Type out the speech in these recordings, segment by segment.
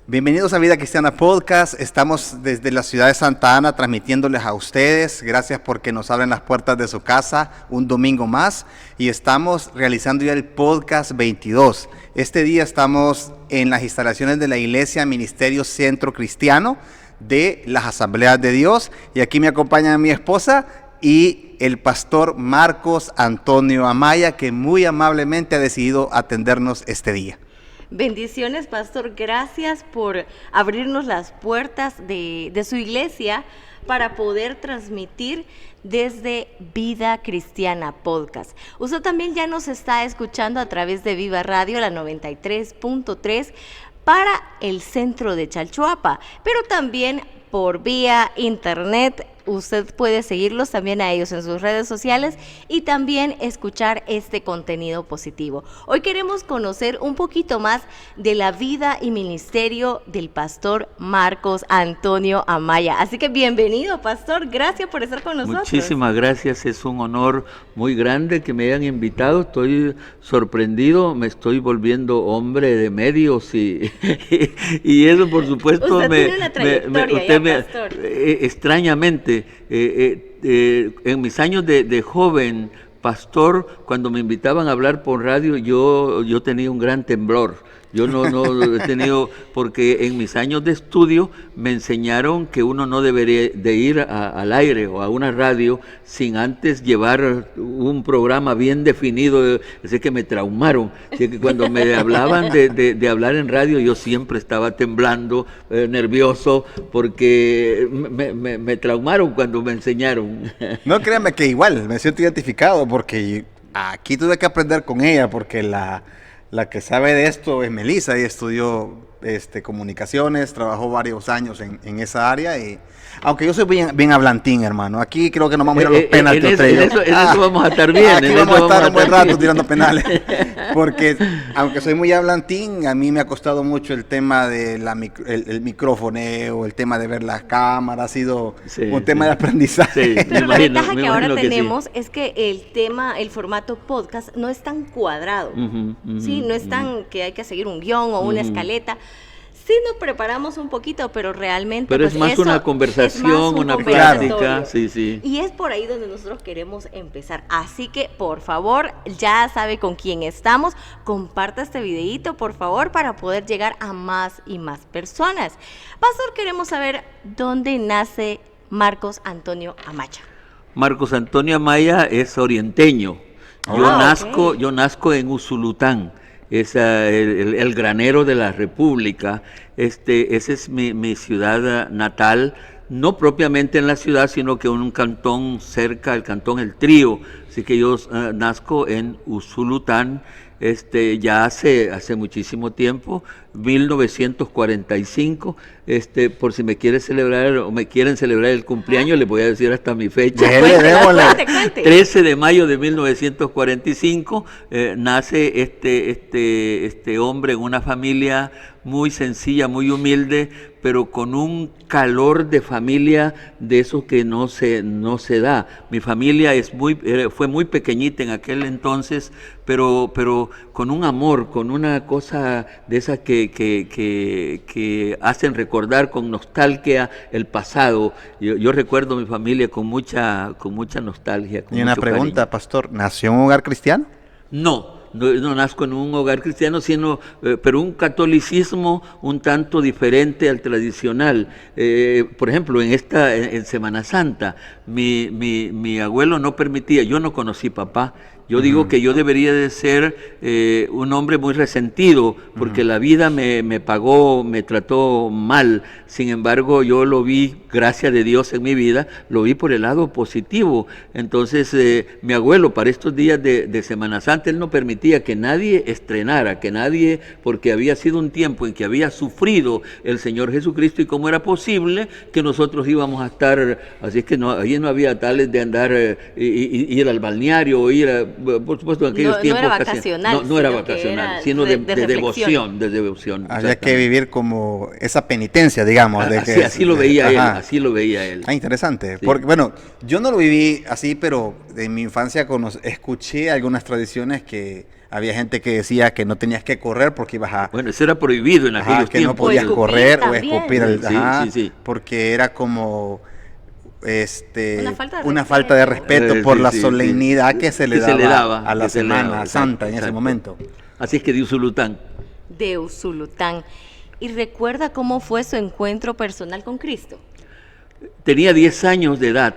Bienvenidos a Vida Cristiana Podcast. Estamos desde la ciudad de Santa Ana transmitiéndoles a ustedes. Gracias porque nos abren las puertas de su casa un domingo más. Y estamos realizando ya el podcast 22. Este día estamos en las instalaciones de la Iglesia Ministerio Centro Cristiano de las Asambleas de Dios. Y aquí me acompaña mi esposa y el pastor Marcos Antonio Amaya, que muy amablemente ha decidido atendernos este día. Bendiciones, pastor. Gracias por abrirnos las puertas de su iglesia para poder transmitir desde Vida Cristiana Podcast. Usted también ya nos está escuchando a través de Viva Radio, la 93.3, para el centro de Chalchuapa, pero también por vía internet. Usted puede seguirlos también a ellos en sus redes sociales y también escuchar este contenido positivo. Hoy queremos conocer un poquito más de la vida y ministerio del pastor Marcos Antonio Amaya. Así que bienvenido, pastor. Gracias por estar con nosotros. Muchísimas gracias. Es un honor muy grande que me hayan invitado. Estoy sorprendido. Me estoy volviendo hombre de medios y eso, por supuesto, usted tiene una trayectoria, pastor. Extrañamente. En mis años de joven pastor, cuando me invitaban a hablar por radio, yo tenía un gran temblor. Yo no he tenido, porque en mis años de estudio me enseñaron que uno no debería de ir al aire o a una radio sin antes llevar un programa bien definido, así que me traumaron. Así que cuando me hablaban de hablar en radio, yo siempre estaba temblando, nervioso, porque me traumaron cuando me enseñaron. No, créanme que igual, me siento identificado, porque aquí tuve que aprender con ella, porque la que sabe de esto es Melissa y estudió comunicaciones, trabajó varios años en esa área, y aunque yo soy bien hablantín, hermano, aquí creo que nos vamos a ir a los penales. En eso vamos a estar bien. Aquí vamos a estar un buen rato tirando penales, porque aunque soy muy hablantín, a mí me ha costado mucho el tema de el micrófoneo, el tema de ver las cámaras, ha sido un tema de aprendizaje. Sí, pero la ventaja que ahora tenemos es que el formato podcast no es tan cuadrado, ¿sí? No es tan que hay que seguir un guión o una escaleta. Sí nos preparamos un poquito, pero realmente... Pero pues es más una conversación, una plática, sí. Y es por ahí donde nosotros queremos empezar. Así que, por favor, ya sabe con quién estamos. Comparta este videíto, por favor, para poder llegar a más y más personas. Pastor, queremos saber dónde nace Marcos Antonio Amaya. Marcos Antonio Amaya es orienteño. Yo nazco en Usulután. Es el granero de la República. Esa es mi ciudad natal, no propiamente en la ciudad, sino que en un cantón cerca, el cantón El Trío. Así que yo nazco en Usulután, ya hace muchísimo tiempo, 1945. Por si me quiere celebrar o me quieren celebrar el cumpleaños, les voy a decir hasta mi fecha. 13 de mayo de 1945 nace este hombre en una familia muy sencilla, muy humilde, pero con un calor de familia de eso que no se da. Mi familia fue muy pequeñita en aquel entonces, pero con un amor, con una cosa de esas que hacen recordar con nostalgia el pasado. Yo recuerdo mi familia con mucha nostalgia. Y una pregunta, cariño. Pastor, ¿nació en un hogar cristiano? No nazco en un hogar cristiano, pero un catolicismo un tanto diferente al tradicional. Por ejemplo, en Semana Santa, mi abuelo no permitía, yo no conocí papá. Yo digo que yo debería de ser un hombre muy resentido, porque la vida me pagó, me trató mal. Sin embargo, yo lo vi, gracias de Dios en mi vida, lo vi por el lado positivo. Entonces, mi abuelo, para estos días de Semana Santa, él no permitía que nadie estrenara, porque había sido un tiempo en que había sufrido el Señor Jesucristo, y cómo era posible que nosotros íbamos a estar, así es que allí no había tales de andar, ir al balneario o ir a... Por supuesto, en aquellos tiempos no era vacacional, no era vacacional, sino de devoción. Había que vivir como esa penitencia, digamos. Así lo veía él. Interesante. Sí. Porque, bueno, yo no lo viví así, pero en mi infancia escuché algunas tradiciones que había gente que decía que no tenías que correr porque ibas a... Bueno, eso era prohibido en aquellos que tiempos. no podías O correr o escupir escupir, también. Sí. porque era como Una falta de respeto por la Sí. solemnidad que se le daba a la que se le Semana daba, Santa en ese exacto. momento. Así es que de Usulután. De Usulután. ¿Y recuerda cómo fue su encuentro personal con Cristo? Tenía 10 años de edad.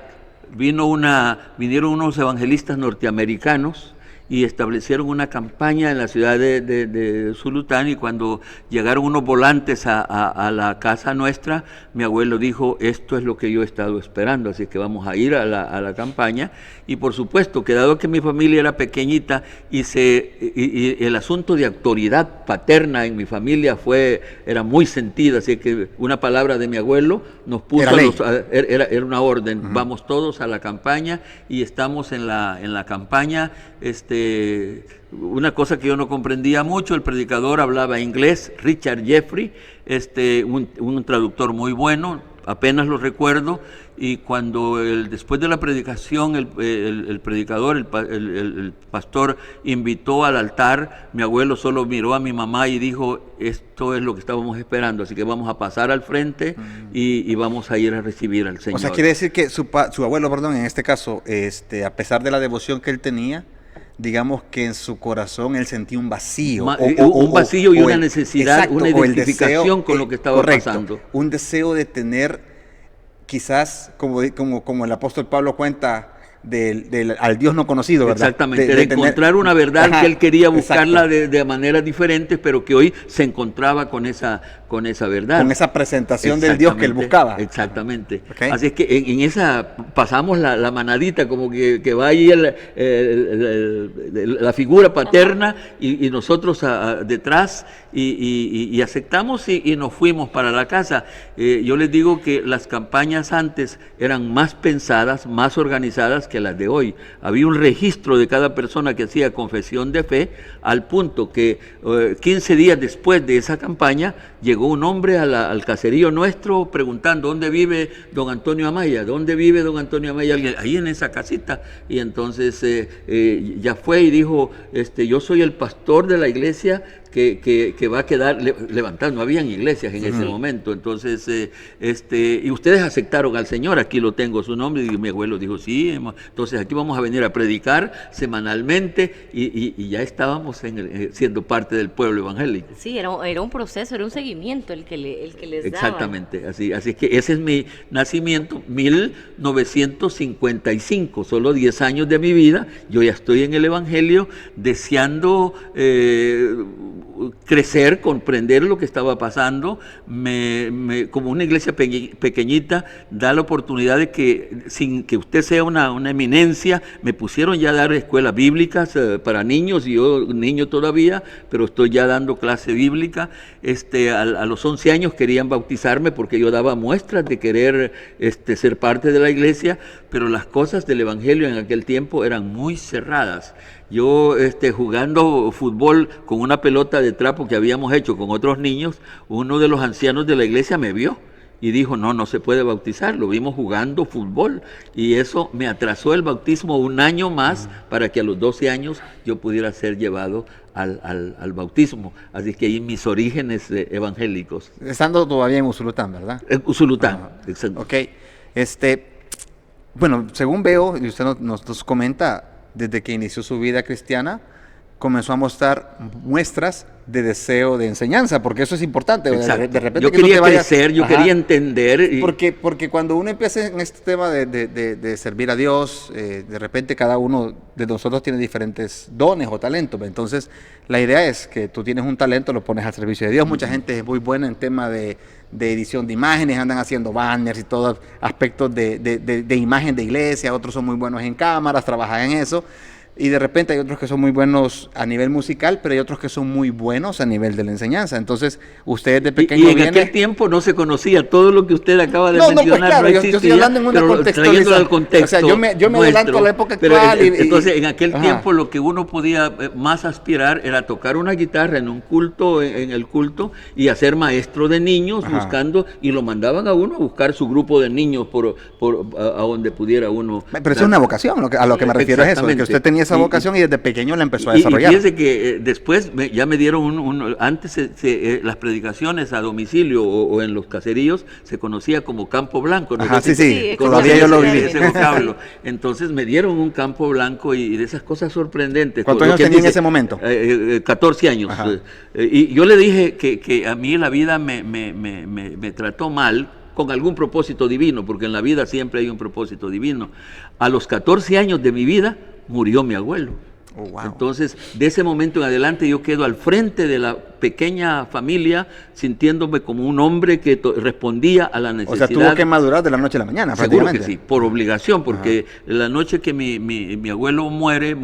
Vinieron unos evangelistas norteamericanos y establecieron una campaña en la ciudad de Usulután, y cuando llegaron unos volantes a la casa nuestra, mi abuelo dijo, esto es lo que yo he estado esperando, así que vamos a ir a la campaña. Y por supuesto, que dado que mi familia era pequeñita y el asunto de autoridad paterna en mi familia era muy sentida, así que una palabra de mi abuelo nos puso, era una orden, vamos todos a la campaña, y estamos en la campaña. Una cosa que yo no comprendía mucho, el predicador hablaba inglés, Richard Jeffrey, un traductor muy bueno, apenas lo recuerdo, y cuando después de la predicación el predicador, el pastor invitó al altar, mi abuelo solo miró a mi mamá y dijo, esto es lo que estábamos esperando, así que vamos a pasar al frente y vamos a ir a recibir al Señor. O sea, quiere decir que su abuelo, perdón, en este caso, a pesar de la devoción que él tenía, digamos que en su corazón él sentía un vacío. Un vacío y una necesidad, exacto, una identificación deseo, con lo que estaba pasando. Un deseo de tener, quizás, como el apóstol Pablo cuenta, al Dios no conocido, ¿verdad? Exactamente, de encontrar una verdad que él quería buscarla de maneras diferentes, pero que hoy se encontraba con esa verdad. Con esa presentación del Dios que él buscaba. Exactamente. Okay. Así es que en esa pasamos la manadita, como que va ahí la figura paterna y nosotros detrás, y aceptamos y nos fuimos para la casa. Yo les digo que las campañas antes eran más pensadas, más organizadas que las de hoy. Había un registro de cada persona que hacía confesión de fe, al punto que 15 días después de esa campaña llegó un hombre al caserío nuestro preguntando, ¿dónde vive don Antonio Amaya? ¿Dónde vive don Antonio Amaya? Ahí en esa casita. Y entonces ya fue y dijo, yo soy el pastor de la iglesia que va a quedar levantado. No habían iglesias en ese momento. Entonces, y ustedes aceptaron al Señor, aquí lo tengo su nombre, y mi abuelo dijo, sí, entonces aquí vamos a venir a predicar semanalmente, y ya estábamos siendo parte del pueblo evangélico. Sí, era un proceso, era un seguimiento el que les daba. Exactamente, así es que ese es mi nacimiento, 1955, solo 10 años de mi vida, yo ya estoy en el evangelio, deseando crecer, comprender lo que estaba pasando. Como una iglesia pequeñita da la oportunidad de que, sin que usted sea una eminencia, me pusieron ya a dar escuelas bíblicas para niños, y yo niño todavía, pero estoy ya dando clase bíblica. A los 11 años querían bautizarme porque yo daba muestras de querer ser parte de la iglesia, pero las cosas del evangelio en aquel tiempo eran muy cerradas. Yo jugando fútbol con una pelota de trapo que habíamos hecho con otros niños, uno de los ancianos de la iglesia me vio y dijo, no se puede bautizar, lo vimos jugando fútbol, y eso me atrasó el bautismo un año más para que a los 12 años yo pudiera ser llevado al bautismo. Así que ahí mis orígenes evangélicos. Estando todavía en Usulután, ¿verdad? Usulután, exacto. Ok, bueno, según veo, y usted nos comenta, desde que inició su vida cristiana, comenzó a mostrar muestras de deseo de enseñanza, porque eso es importante. De repente yo que quería no te vayas, crecer, yo quería entender. Porque cuando uno empieza en este tema de servir a Dios, de repente cada uno de nosotros tiene diferentes dones o talentos. Entonces, la idea es que tú tienes un talento, lo pones al servicio de Dios. Mucha gente es muy buena en tema de edición de imágenes, andan haciendo banners y todos aspectos de imagen de iglesia. Otros son muy buenos en cámaras, trabajan en eso. Y de repente hay otros que son muy buenos a nivel musical, pero hay otros que son muy buenos a nivel de la enseñanza. Entonces, ustedes de pequeño y en aquel tiempo no se conocía todo lo que usted acaba de mencionar. Pues claro, yo estoy hablando en una contextualización. Al contexto, o sea, yo me adelanto a la época actual. Entonces, en aquel tiempo lo que uno podía más aspirar era tocar una guitarra en un culto, en el culto, y hacer maestro de niños, buscando, y lo mandaban a uno a buscar su grupo de niños a donde pudiera uno. Pero eso es una vocación, a lo que me refiero es eso, que usted tenía esa vocación y desde pequeño la empezó a Y desarrollar. fíjese que después ya me dieron antes las predicaciones a domicilio o en los caseríos se conocía como campo blanco. ¿No? Ajá, sí, todavía yo lo viví. Ese vocablo. Entonces me dieron un campo blanco y de esas cosas sorprendentes. ¿Cuántos años tenía en ese momento? 14 años. Y yo le dije que a mí la vida me trató mal, con algún propósito divino, porque en la vida siempre hay un propósito divino. A los 14 años de mi vida murió mi abuelo. Oh, wow. Entonces, de ese momento en adelante yo quedo al frente de la pequeña familia, sintiéndome como un hombre que respondía a la necesidad. O sea, tuvo que madurar de la noche a la mañana, Seguro prácticamente. que sí, por obligación, porque la noche que mi abuelo muere,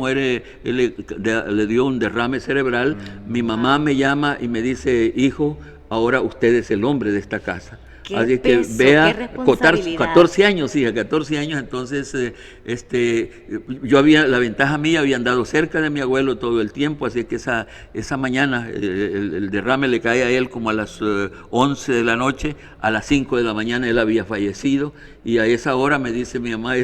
él le dio un derrame cerebral, mi mamá me llama y me dice, hijo, ahora usted es el hombre de esta casa. Qué Así peso, que vea, qué responsabilidad. 14 años, hija, 14 años, entonces la ventaja mía, había andado cerca de mi abuelo todo el tiempo, así que esa mañana el derrame le cae a él como a las 11 de la noche, a las 5 de la mañana él había fallecido, y a esa hora me dice mi mamá,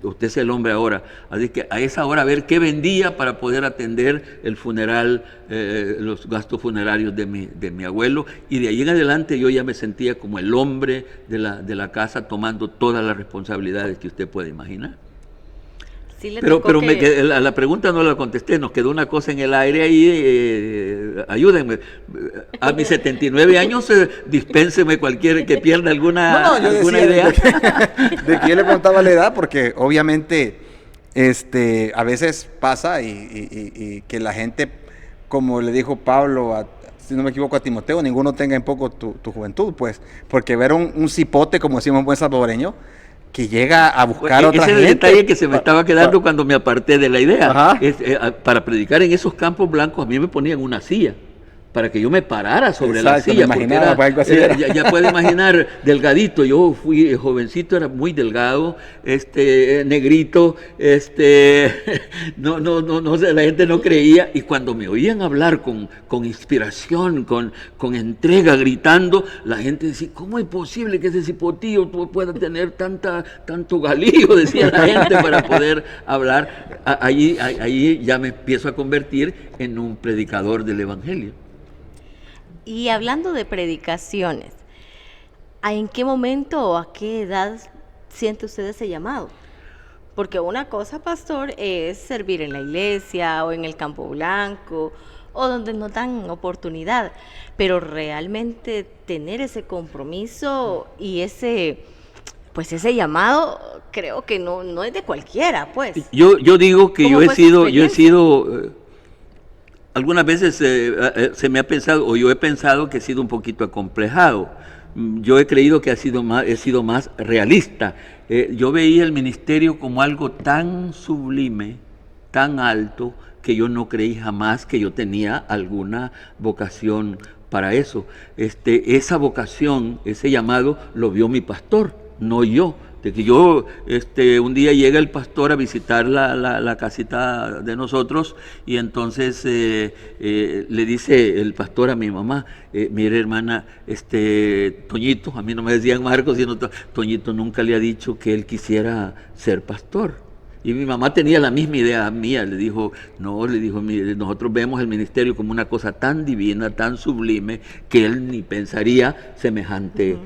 usted es el hombre ahora, así que a esa hora a ver qué vendía para poder atender el funeral, los gastos funerarios de mi abuelo, y de ahí en adelante yo ya me sentía como el hombre de la casa, tomando todas las responsabilidades que usted puede imaginar. Sí le Pero tocó a la pregunta no la contesté, nos quedó una cosa en el aire ahí, ayúdenme. A mis 79 años, dispénseme cualquier que pierda alguna idea. De que yo le preguntaba la edad, porque obviamente a veces pasa y que la gente, como le dijo Pablo, si no me equivoco, a Timoteo, ninguno tenga en poco tu juventud, pues, porque ver un cipote, como decimos en buen salvadoreño, que llega a buscar otra gente. Ese es el detalle que se me estaba quedando cuando me aparté de la idea. Ajá. Para predicar en esos campos blancos, a mí me ponían una silla para que yo me parara sobre Exacto, la silla. me imaginaba, pues, algo así era. Ya puede imaginar, delgadito. Yo fui jovencito, era muy delgado, negrito, no sé, la gente no creía. Y cuando me oían hablar con inspiración, con entrega, gritando, la gente decía, ¿cómo es posible que ese cipotillo pueda tener tanto galillo? Decía la gente, para poder hablar. Ahí ya me empiezo a convertir en un predicador del evangelio. Y hablando de predicaciones, ¿en qué momento o a qué edad siente usted ese llamado? Porque una cosa, pastor, es servir en la iglesia o en el campo blanco o donde nos dan oportunidad, pero realmente tener ese compromiso y ese llamado, creo que no es de cualquiera, pues. Yo digo que yo he sido algunas veces se me ha pensado, o yo he pensado que he sido un poquito acomplejado. Yo he creído que he sido más realista. Yo veía el ministerio como algo tan sublime, tan alto, que yo no creí jamás que yo tenía alguna vocación para eso. Esa vocación, ese llamado, lo vio mi pastor, no yo. De que yo, un día llega el pastor a visitar la casita de nosotros, y entonces le dice el pastor a mi mamá, mire hermana, Toñito, a mí no me decían Marcos, sino Toñito nunca le ha dicho que él quisiera ser pastor. Y mi mamá tenía la misma idea mía, le dijo, mire, nosotros vemos el ministerio como una cosa tan divina, tan sublime, que él ni pensaría semejante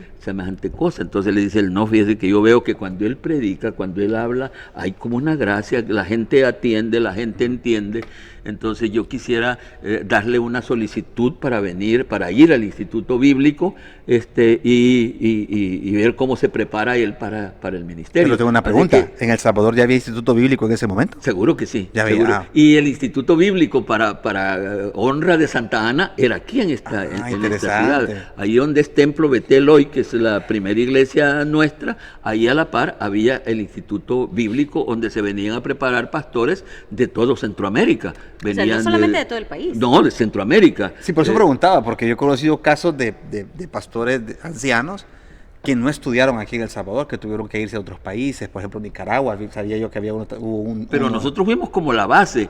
cosa. Entonces le dice él, no, fíjese que yo veo que cuando él predica, cuando él habla, hay como una gracia, la gente atiende, la gente entiende. Entonces yo quisiera darle una solicitud para ir al Instituto Bíblico, y ver cómo se prepara él para el ministerio. Pero tengo una pregunta, ¿en El Salvador ya había Instituto Bíblico en ese momento? Seguro que sí. Ya había. Y el Instituto Bíblico para honra de Santa Ana era aquí en esta ciudad. Ahí donde es Templo Betel hoy, que es la primera iglesia nuestra, ahí a la par había el Instituto Bíblico, donde se venían a preparar pastores de todo Centroamérica. Venían, o sea, no solamente de todo el país. No, de Centroamérica. Sí, por eso preguntaba, porque yo he conocido casos de pastores ancianos que no estudiaron aquí en El Salvador, que tuvieron que irse a otros países, por ejemplo Nicaragua, sabía yo que había Pero nosotros fuimos como la base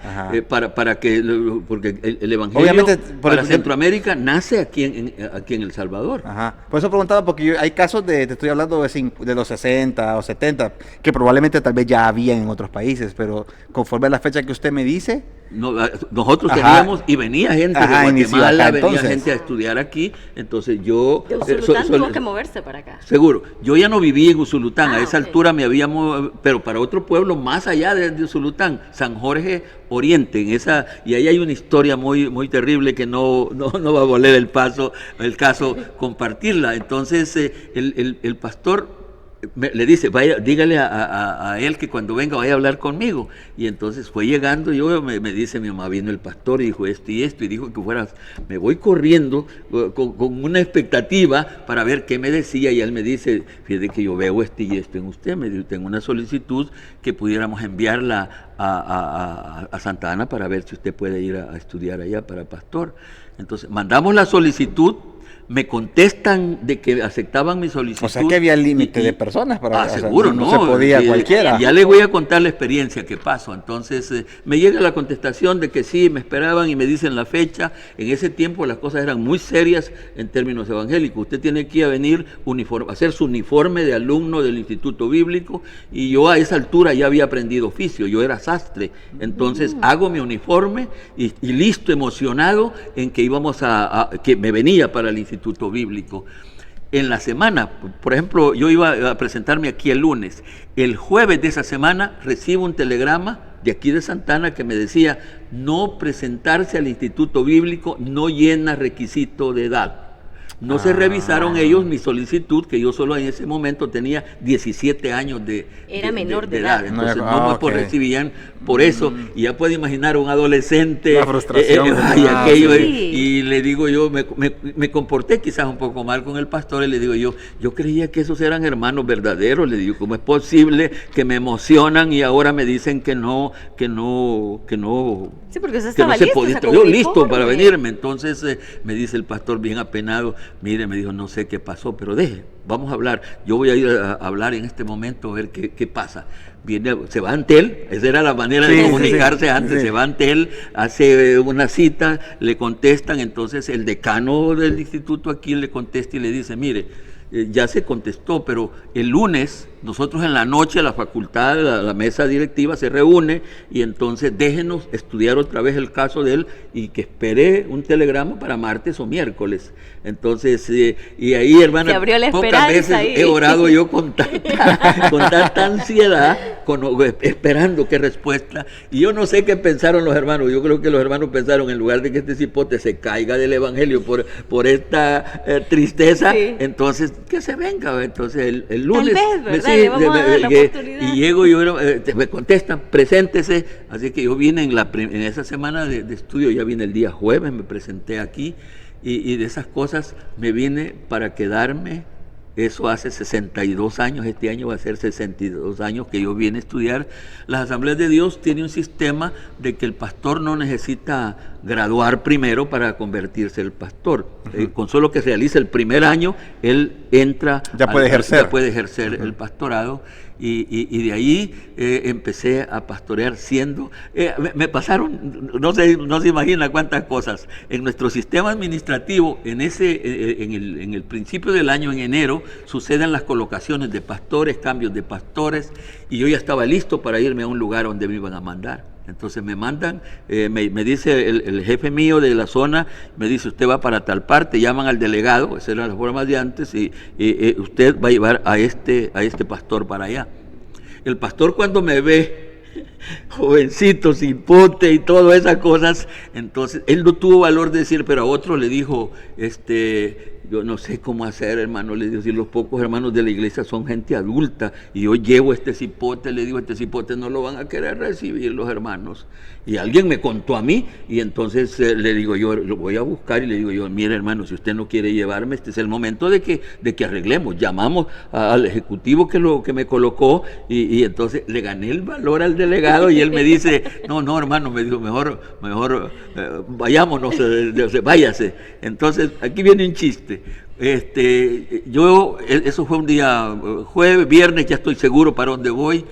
para que, porque el Evangelio obviamente, para Centroamérica nace aquí en El Salvador. Ajá. Por eso preguntaba, porque hay casos te estoy hablando de los 60 o 70, que probablemente tal vez ya habían en otros países, pero conforme a la fecha que usted me dice... Nosotros teníamos, y venía gente de Guatemala, venía entonces gente a estudiar aquí, entonces yo... De Usulután tuvo que moverse para acá. Seguro, yo ya no viví en Usulután, a esa altura me había movido, pero para otro pueblo más allá de Usulután, San Jorge Oriente, y ahí hay una historia muy, muy terrible que no va a valer el caso compartirla. Entonces el pastor le dice, vaya, dígale a él que cuando venga vaya a hablar conmigo. Y entonces fue llegando, me dice mi mamá, vino el pastor y dijo esto y esto, y dijo que me voy corriendo con una expectativa para ver qué me decía, y él me dice, fíjate que yo veo esto y esto en usted, me dijo, tengo una solicitud que pudiéramos enviarla a Santa Ana para ver si usted puede ir a estudiar allá para pastor. Entonces mandamos la solicitud, me contestan de que aceptaban mi solicitud. O sea que había límite de personas para seguro, no se podía cualquiera. Ya les voy a contar la experiencia que pasó. Entonces me llega la contestación de que sí, me esperaban y me dicen la fecha. En ese tiempo las cosas eran muy serias en términos evangélicos. Usted tiene que ir a venir a hacer su uniforme de alumno del Instituto Bíblico, y yo a esa altura ya había aprendido oficio, yo era sastre. Entonces hago mi uniforme y listo, emocionado en que íbamos que me venía para el Instituto Bíblico. En la semana, por ejemplo, yo iba a presentarme aquí el lunes. El jueves de esa semana recibo un telegrama de aquí de Santa Ana que me decía: no presentarse al Instituto Bíblico no llena requisito de edad. No se revisaron ellos mi solicitud, que yo solo en ese momento tenía 17 años Era menor de edad. Entonces no me recibían por eso. Y ya puede imaginar un adolescente. La frustración. Y le digo yo, me comporté quizás un poco mal con el pastor, y le digo yo creía que esos eran hermanos verdaderos. Le digo, ¿cómo es posible que me emocionan y ahora me dicen que no? Sí, porque usted que no estaba se listo, podía, sacó yo un listo uniforme. para venirme. Entonces me dice el pastor bien apenado, mire, me dijo, no sé qué pasó, pero vamos a hablar. Yo voy a ir a hablar en este momento a ver qué pasa. Se va ante él, esa era la manera de comunicarse antes, se va ante él, hace una cita, le contestan, entonces el decano del instituto aquí le contesta y le dice, mire, ya se contestó, pero el lunes nosotros en la noche la facultad, la mesa directiva se reúne, y entonces déjenos estudiar otra vez el caso de él y que espere un telegrama para martes o miércoles. Entonces, y ahí, hermana, se abrió la pocas veces ahí. he orado yo con tanta ansiedad, esperando qué respuesta. Y yo no sé qué pensaron los hermanos. Yo creo que los hermanos pensaron, en lugar de que este cipote se caiga del evangelio por esta tristeza, entonces que se venga. Entonces el lunes y llego yo, me contestan, preséntese. Así que yo vine en esa semana de estudio, ya vine el día jueves, me presenté aquí, y de esas cosas me vine para quedarme. Eso hace 62 años, este año va a ser 62 años que yo vine a estudiar. Las Asambleas de Dios tienen un sistema de que el pastor no necesita graduar primero para convertirse en pastor. Con solo que realice el primer año, él entra, ya puede ejercer el pastorado. Y de ahí empecé a pastorear me pasaron, no se imagina cuántas cosas. En nuestro sistema administrativo, en el principio del año, en enero, suceden las colocaciones de pastores, cambios de pastores, y yo ya estaba listo para irme a un lugar donde me iban a mandar. Entonces me mandan, me dice el jefe mío de la zona, me dice, usted va para tal parte, llaman al delegado, esa era la forma de antes, y usted va a llevar a este pastor para allá. El pastor, cuando me ve, jovencito, sin pote y todas esas cosas, entonces él no tuvo valor de decir, pero a otro le dijo, yo no sé cómo hacer, hermano, le digo, si los pocos hermanos de la iglesia son gente adulta, y yo llevo este cipote, le digo, este cipote no lo van a querer recibir los hermanos. Y alguien me contó a mí, y entonces le digo yo, lo voy a buscar, y le digo yo, mire, hermano, si usted no quiere llevarme, este es el momento de que arreglemos. Llamamos al ejecutivo que me colocó, y entonces le gané el valor al delegado, y él me dice, no, hermano, me dijo, mejor vayámonos, váyase. Entonces, aquí viene un chiste. Fíjese, eso fue un día jueves, viernes, ya estoy seguro para dónde voy.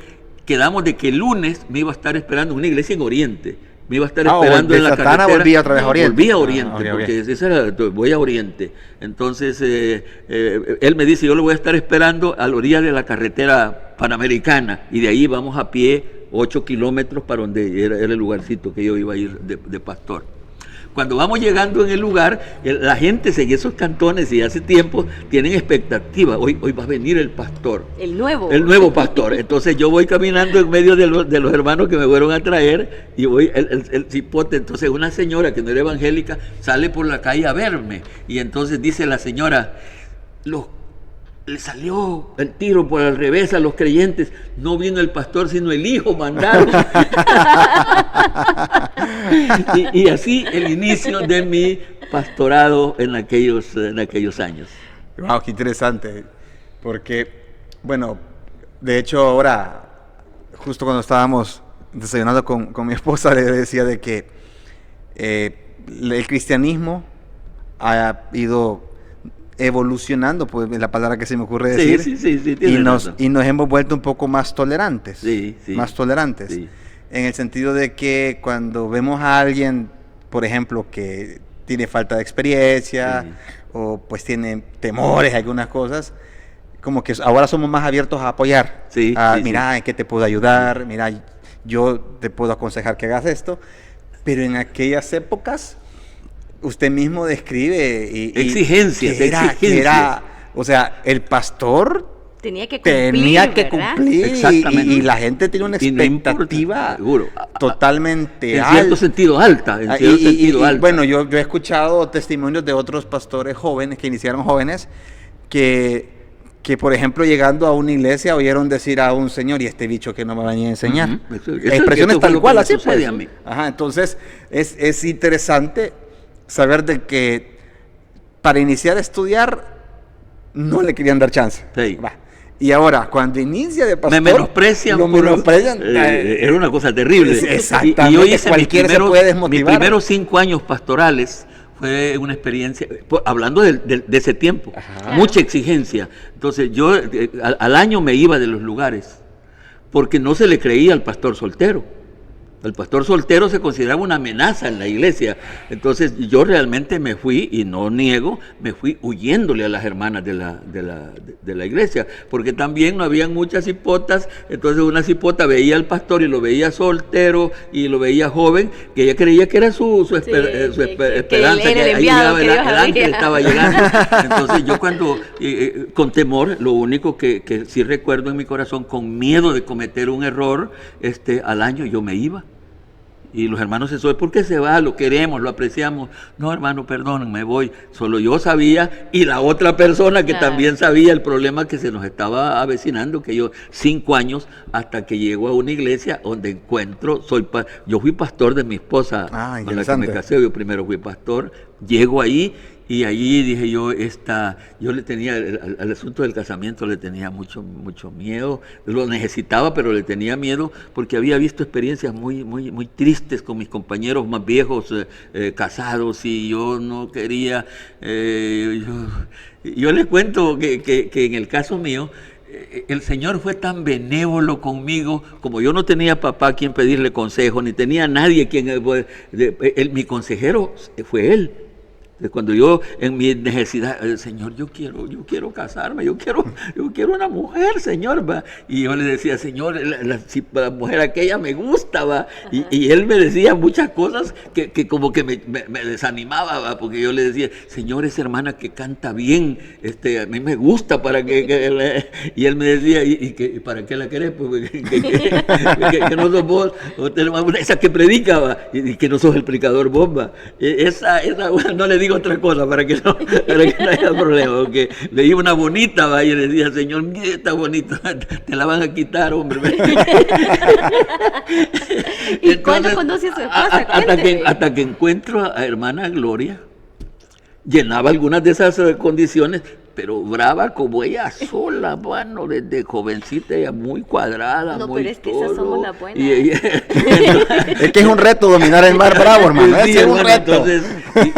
Quedamos de que el lunes me iba a estar esperando en una iglesia en Oriente. Me iba a estar esperando en la Santana, carretera. volvía otra vez a Oriente. Volví a Oriente, porque esa era, voy a Oriente. Entonces, él me dice, yo lo voy a estar esperando a la orilla de la carretera Panamericana, y de ahí vamos a pie 8 kilómetros para donde era el lugarcito que yo iba a ir de pastor. Cuando vamos llegando en el lugar, la gente en esos cantones y hace tiempo tienen expectativa. Hoy va a venir el pastor. El nuevo. El nuevo pastor. Entonces yo voy caminando en medio de los hermanos que me fueron a traer y voy el cipote. Entonces una señora que no era evangélica sale por la calle a verme. Y entonces dice la señora, le salió el tiro por al revés a los creyentes. No vino el pastor, sino el hijo mandaron. y así el inicio de mi pastorado en aquellos años. Wow, qué interesante. Porque, bueno, de hecho ahora, justo cuando estábamos desayunando con mi esposa, le decía de que el cristianismo ha ido evolucionando, pues es la palabra que se me ocurre decir, sí, y nos hemos vuelto un poco más tolerantes, sí. En el sentido de que cuando vemos a alguien, por ejemplo, que tiene falta de experiencia, o pues tiene temores, algunas cosas, como que ahora somos más abiertos a apoyar, mira, ¿en qué te puedo ayudar? Mira, yo te puedo aconsejar que hagas esto, pero en aquellas épocas usted mismo describe exigencias. O sea, el pastor tenía que cumplir Exactamente. y la gente tiene una expectativa totalmente alta. En cierto sentido alta. Bueno, yo he escuchado testimonios de otros pastores jóvenes que iniciaron jóvenes que por ejemplo, llegando a una iglesia oyeron decir a un señor, y este bicho que no me venía a enseñar. Expresiones tal cual, así pues. A mí. Entonces es interesante saber de que para iniciar a estudiar no le querían dar chance. Y ahora, cuando inicia de pastor, me menosprecian. Era una cosa terrible. Exactamente. Y yo hice se puede desmotivar. Mis primeros 5 años pastorales fue una experiencia, hablando de ese tiempo, mucha exigencia. Entonces yo al año me iba de los lugares, porque no se le creía al pastor soltero. El pastor soltero se consideraba una amenaza en la iglesia. Entonces yo realmente me fui, y no niego, me fui huyéndole a las hermanas de la iglesia, porque también no habían muchas cipotas. Entonces una cipota veía al pastor y lo veía soltero y lo veía joven, que ella creía que era su esperanza, que ahí llegaba el ángel estaba llegando. Entonces yo cuando, con temor, lo único que sí recuerdo en mi corazón, con miedo de cometer un error, al año yo me iba. Y los hermanos se suben, ¿por qué se va? Lo queremos, lo apreciamos. No, hermano, perdón, me voy. Solo yo sabía, y la otra persona que también sabía el problema que se nos estaba avecinando, que yo 5 años, hasta que llego a una iglesia donde encuentro, yo fui pastor de mi esposa, con la que me casé, yo primero fui pastor, llego ahí, y allí dije yo le tenía, al asunto del casamiento le tenía mucho miedo, lo necesitaba, pero le tenía miedo, porque había visto experiencias muy tristes con mis compañeros más viejos casados, y yo no quería, yo les cuento que en el caso mío, el Señor fue tan benévolo conmigo, como yo no tenía papá a quien pedirle consejo, ni tenía nadie mi consejero fue Él. Cuando yo en mi necesidad, Señor, yo quiero casarme, yo quiero una mujer, Señor, va. Y yo le decía, Señor, la mujer aquella me gusta, va. Y él me decía muchas cosas que como que me desanimaba, va, porque yo le decía, Señor, esa hermana que canta bien, a mí me gusta y él me decía, ¿y para qué la querés? Pues, que no sos vos, esa que predica, va, y que no sos el predicador vos, va. Esa no le digo otra cosa para que no haya problema, porque veía una bonita, va, y le decía, Señor, mira, está bonita, te la van a quitar, hombre. ¿Y cuándo conoce a su esposa? Hasta que encuentro a hermana Gloria, llenaba algunas de esas condiciones, pero brava como ella sola, mano, desde jovencita, ella muy cuadrada, No, muy pero es que todo. esas somos las buenas. Es que es un reto dominar el mar bravo, hermano. Sí, Es un hermano, reto. entonces,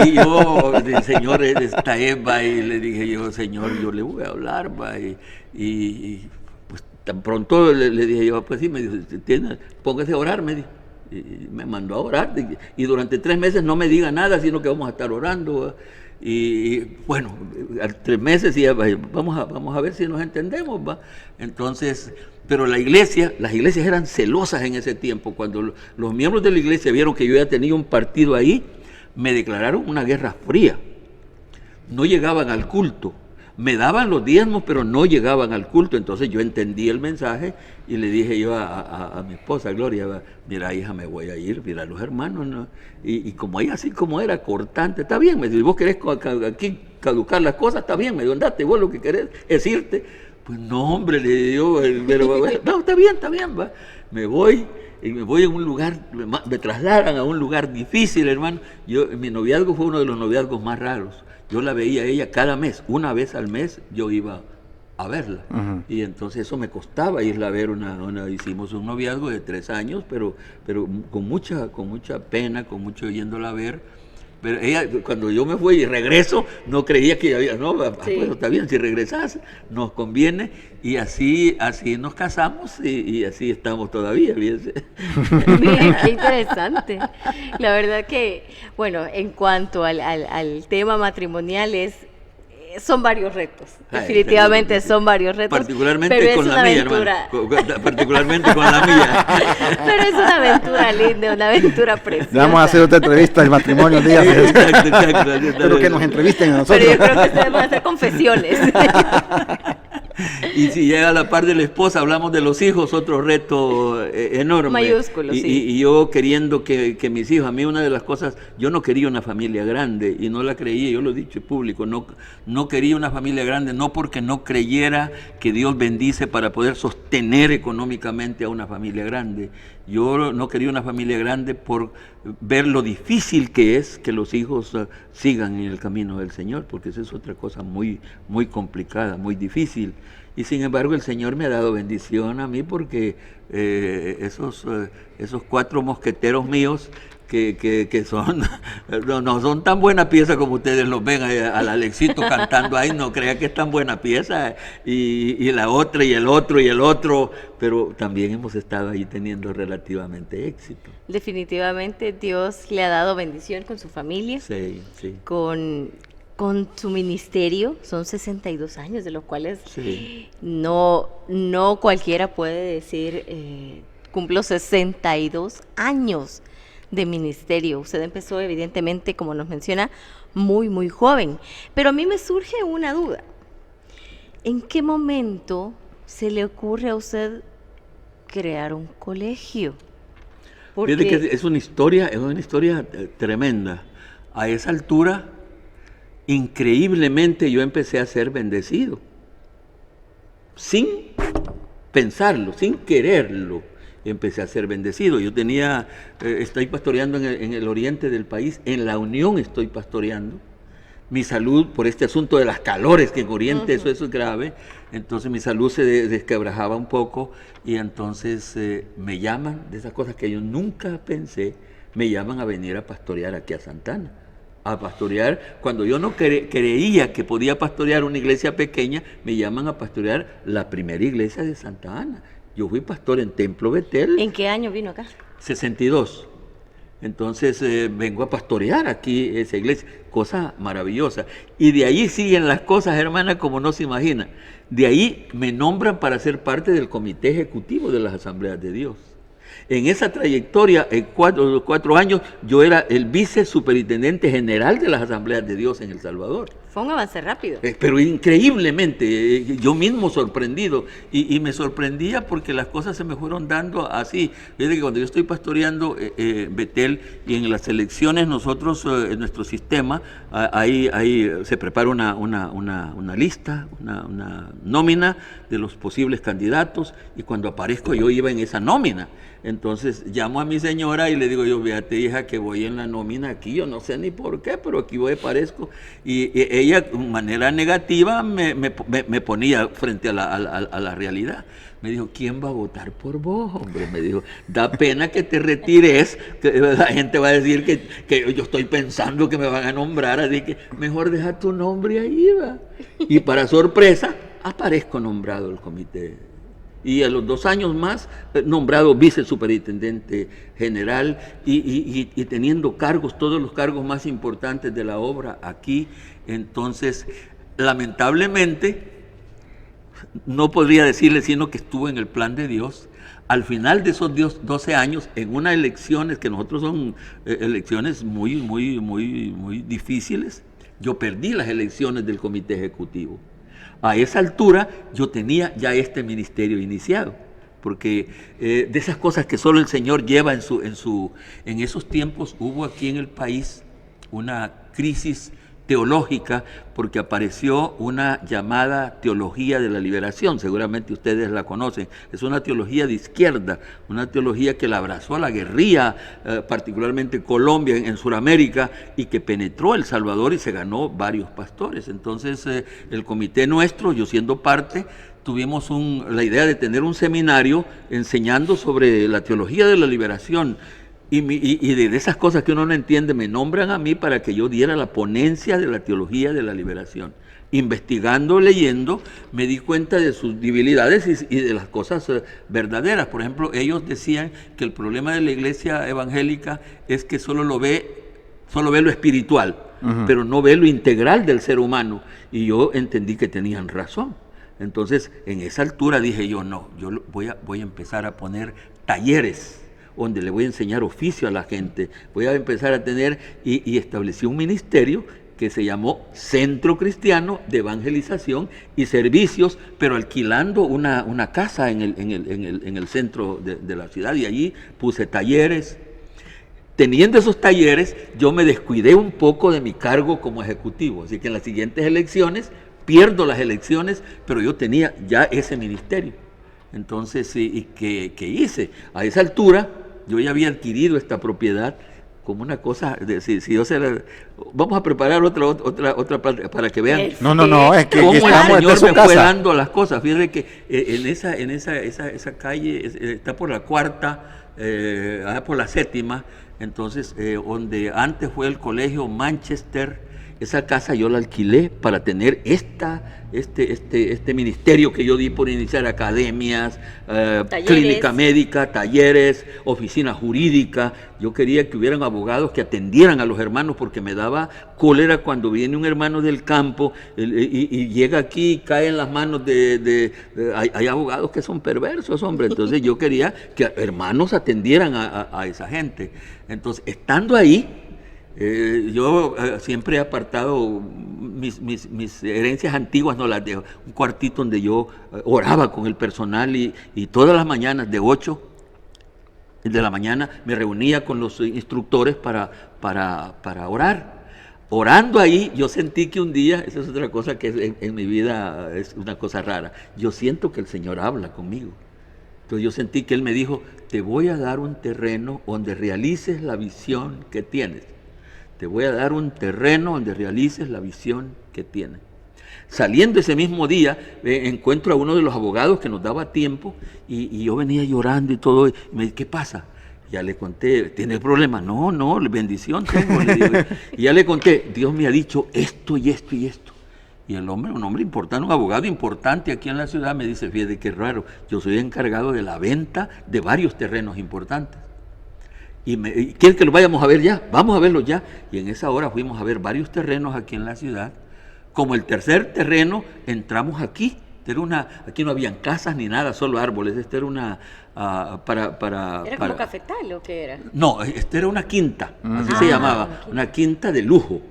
y yo, el señor, esta Eva, y le dije yo, señor, yo le voy a hablar, va, y pues tan pronto le dije yo, pues sí, me dijo, póngase a orar, me dijo. Y me mandó a orar, y durante 3 meses no me diga nada, sino que vamos a estar orando, ¿va? Y bueno, a 3 meses ya, vamos a ver si nos entendemos, ¿va? Entonces, pero las iglesias eran celosas en ese tiempo. Cuando los miembros de la iglesia vieron que yo ya tenía un partido ahí, me declararon una guerra fría. No llegaban al culto, me daban los diezmos, pero no llegaban al culto. Entonces yo entendí el mensaje y le dije yo a mi esposa Gloria, mira hija, me voy a ir, mira los hermanos, ¿no? Y como ella así como era cortante, está bien, me dijo, vos querés aquí caducar las cosas, está bien, me dijo, andate, vos lo que querés es irte. Pues no, hombre, le digo, pero bueno, no, está bien, va. Me voy, y me voy a un lugar, me trasladan a un lugar difícil, hermano. Mi noviazgo fue uno de los noviazgos más raros. Yo la veía a ella cada mes, una vez al mes yo iba a verla. Uh-huh. Y entonces eso me costaba irla a ver. Hicimos un noviazgo de 3 años, pero con mucha pena, con mucho yéndola a ver. Pero ella, cuando yo me fui y regreso, no creía que había, no, sí. Bueno, está bien, si regresas, nos conviene. Y así nos casamos y así estamos todavía, fíjense. Miren, qué interesante. La verdad que, bueno, en cuanto al tema matrimonial son varios retos. Definitivamente son varios retos. Particularmente con la mía, hermano. Particularmente con la mía. Pero es una aventura linda, una aventura preciosa. Vamos a hacer otra entrevista del matrimonio un día. Exacto. Pero que nos entrevisten a nosotros. Pero yo creo que ustedes van a hacer confesiones. Y si llega a la par de la esposa, hablamos de los hijos, otro reto enorme. Mayúsculo, sí. Y yo queriendo que mis hijos, a mí una de las cosas, yo no quería una familia grande y no la creía, yo lo he dicho en público, no quería una familia grande, no porque no creyera que Dios bendice para poder sostener económicamente a una familia grande. Yo no quería una familia grande por ver lo difícil que es que los hijos sigan en el camino del Señor, porque esa es otra cosa muy, muy complicada, muy difícil. Y sin embargo el Señor me ha dado bendición a mí porque esos 4 mosqueteros míos que son no son tan buena pieza como ustedes los ven al Alexito cantando ahí, no crea que es tan buena pieza, y la otra y el otro, pero también hemos estado ahí teniendo relativamente éxito. Definitivamente Dios le ha dado bendición con su familia, sí. con su ministerio. Son 62 años, de los cuales sí. no cualquiera puede decir, cumplo 62 años de ministerio. Usted empezó evidentemente, como nos menciona, muy, muy joven. Pero a mí me surge una duda. ¿En qué momento se le ocurre a usted crear un colegio? Porque fíjate que es una historia tremenda. A esa altura, increíblemente, yo empecé a ser bendecido. Sin pensarlo, sin quererlo. Empecé a ser bendecido. Yo estoy pastoreando en el oriente del país, en La Unión estoy pastoreando. Mi salud, por este asunto de las calores, que en Oriente eso es grave, entonces mi salud se desquebrajaba un poco, y entonces me llaman, de esas cosas que yo nunca pensé, me llaman a venir a pastorear aquí a Santana. A pastorear, cuando yo no creía que podía pastorear una iglesia pequeña, me llaman a pastorear la primera iglesia de Santa Ana. Yo fui pastor en Templo Betel. ¿En qué año vino acá? 62. Entonces vengo a pastorear aquí esa iglesia, cosa maravillosa. Y de ahí siguen las cosas, hermana, como no se imagina. De ahí me nombran para ser parte del comité ejecutivo de las Asambleas de Dios. En esa trayectoria, en 4 años, yo era el vicesuperintendente general de las Asambleas de Dios en El Salvador. Fue un avance rápido. Pero increíblemente, yo mismo sorprendido, y me sorprendía porque las cosas se me fueron dando así. Desde que cuando yo estoy pastoreando Betel, y en las elecciones nosotros, en nuestro sistema, ahí se prepara una lista, una nómina de los posibles candidatos, y cuando aparezco yo iba en esa nómina. Entonces llamo a mi señora y le digo yo, fíjate hija que voy en la nómina aquí, yo no sé ni por qué, pero aquí voy aparezco. Y ella de manera negativa me ponía frente a la realidad. Me dijo, ¿quién va a votar por vos, hombre? Me dijo, da pena que te retires, que la gente va a decir que yo estoy pensando que me van a nombrar, así que mejor deja tu nombre ahí, va. Y para sorpresa, aparezco nombrado el comité. Y a los 2 años más, nombrado vicesuperintendente general y teniendo cargos, todos los cargos más importantes de la obra aquí. Entonces, lamentablemente, no podría decirle sino que estuvo en el plan de Dios. Al final de esos 12 años, en unas elecciones que nosotros son elecciones muy difíciles, yo perdí las elecciones del comité ejecutivo. A esa altura yo tenía ya este ministerio iniciado, porque de esas cosas que solo el Señor lleva en esos tiempos hubo aquí en el país una crisis teológica, porque apareció una llamada teología de la liberación, seguramente ustedes la conocen. Es una teología de izquierda, una teología que la abrazó a la guerrilla, particularmente Colombia, en Sudamérica, y que penetró El Salvador y se ganó varios pastores. Entonces el comité nuestro, yo siendo parte, tuvimos la idea de tener un seminario enseñando sobre la teología de la liberación. Y de esas cosas que uno no entiende, me nombran a mí para que yo diera la ponencia de la teología de la liberación. Investigando, leyendo, me di cuenta de sus debilidades y de las cosas verdaderas. Por ejemplo, ellos decían que el problema de la iglesia evangélica es que solo ve lo espiritual, pero no ve lo integral del ser humano. Y yo entendí que tenían razón. Entonces, en esa altura dije yo, no, yo voy a empezar a poner talleres donde le voy a enseñar oficio a la gente. Voy a empezar a tener, y establecí un ministerio que se llamó Centro Cristiano de Evangelización y Servicios, pero alquilando una casa en el centro de la ciudad, y allí puse talleres. Teniendo esos talleres, yo me descuidé un poco de mi cargo como ejecutivo, así que en las siguientes elecciones, pierdo las elecciones, pero yo tenía ya ese ministerio. Entonces, ¿qué hice? A esa altura, yo ya había adquirido esta propiedad como una cosa, vamos a preparar otra para que vean. No, es que cómo el estamos Señor su me casa. fue dando las cosas. Fíjense que en esa calle está por la cuarta, por la séptima, entonces donde antes fue el colegio Manchester. Esa casa yo la alquilé para tener este ministerio que yo di por iniciar, academias, clínica médica, talleres, oficina jurídica. Yo quería que hubieran abogados que atendieran a los hermanos, porque me daba cólera cuando viene un hermano del campo y llega aquí y cae en las manos hay abogados que son perversos, hombre. Entonces yo quería que hermanos atendieran a esa gente. Entonces, estando ahí, yo siempre he apartado mis herencias antiguas, no las dejo. Un cuartito donde yo oraba con el personal y todas las mañanas de 8 de la mañana me reunía con los instructores para orar. Orando ahí, yo sentí que un día, esa es otra cosa que en mi vida es una cosa rara, yo siento que el Señor habla conmigo. Entonces yo sentí que Él me dijo, te voy a dar un terreno donde realices la visión que tienes. Te voy a dar un terreno donde realices la visión que tienes. Saliendo ese mismo día, encuentro a uno de los abogados que nos daba tiempo y yo venía llorando y todo. Y me dice, ¿qué pasa? Ya le conté, ¿tiene problema? No, bendición tengo. Le digo. Y ya le conté, Dios me ha dicho esto y esto y esto. Y el hombre, un hombre importante, un abogado importante aquí en la ciudad, me dice, fíjate qué raro, yo soy encargado de la venta de varios terrenos importantes. Y ¿quiere que lo vayamos a ver ya? Vamos a verlo ya. Y en esa hora fuimos a ver varios terrenos aquí en la ciudad. Como el tercer terreno, entramos aquí. Aquí no habían casas ni nada, solo árboles. Esta era una... ¿Era como cafetal o qué era? No, esta era una quinta, así se llamaba. Una quinta de lujo.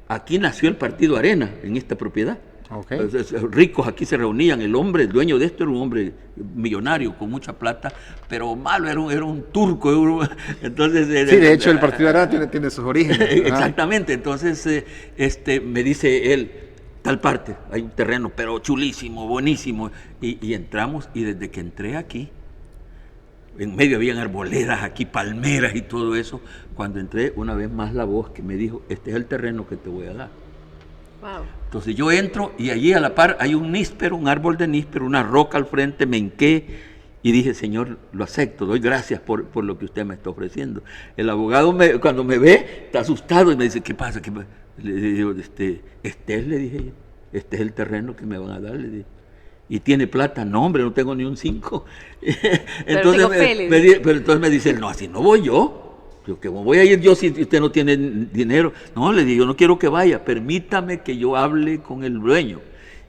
Aquí nació el Partido Arena, en esta propiedad. Okay. Ricos aquí se reunían, el dueño de esto era un hombre millonario con mucha plata, pero malo, era un turco. Entonces, sí, de hecho el Partido Arana tiene sus orígenes. Exactamente, entonces me dice él, tal parte, hay un terreno, pero chulísimo, buenísimo, y entramos, y desde que entré aquí, en medio habían arboledas, aquí palmeras y todo eso. Cuando entré, una vez más la voz que me dijo, este es el terreno que te voy a dar. Wow. Entonces yo entro y allí a la par hay un níspero, un árbol de níspero, una roca al frente, me hinqué y dije, Señor, lo acepto, doy gracias por lo que usted me está ofreciendo. El abogado cuando me ve está asustado y me dice, ¿qué pasa? Le digo, le dije yo, este es el terreno que me van a dar, le dije. ¿Y tiene plata? No, hombre, no tengo ni un 5. Entonces, pero entonces me dice, no, así no voy yo. Yo, ¿cómo voy a ir yo si usted no tiene dinero? No, le digo, yo no quiero que vaya, permítame que yo hable con el dueño.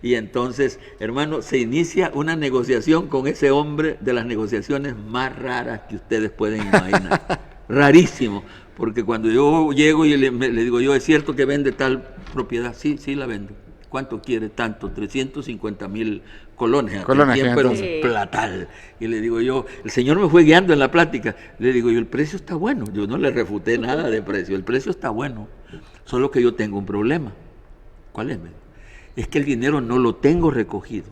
Y entonces, hermano, se inicia una negociación con ese hombre, de las negociaciones más raras que ustedes pueden imaginar. Rarísimo, porque cuando yo llego y le digo yo, ¿es cierto que vende tal propiedad? Sí, sí la vendo. ¿Cuánto quiere? Tanto, 350,000 colones. Pero un platal. Y le digo yo, el Señor me fue guiando en la plática. Le digo yo, el precio está bueno. Yo no le refuté nada de precio. El precio está bueno. Solo que yo tengo un problema. ¿Cuál es? Es que el dinero no lo tengo recogido.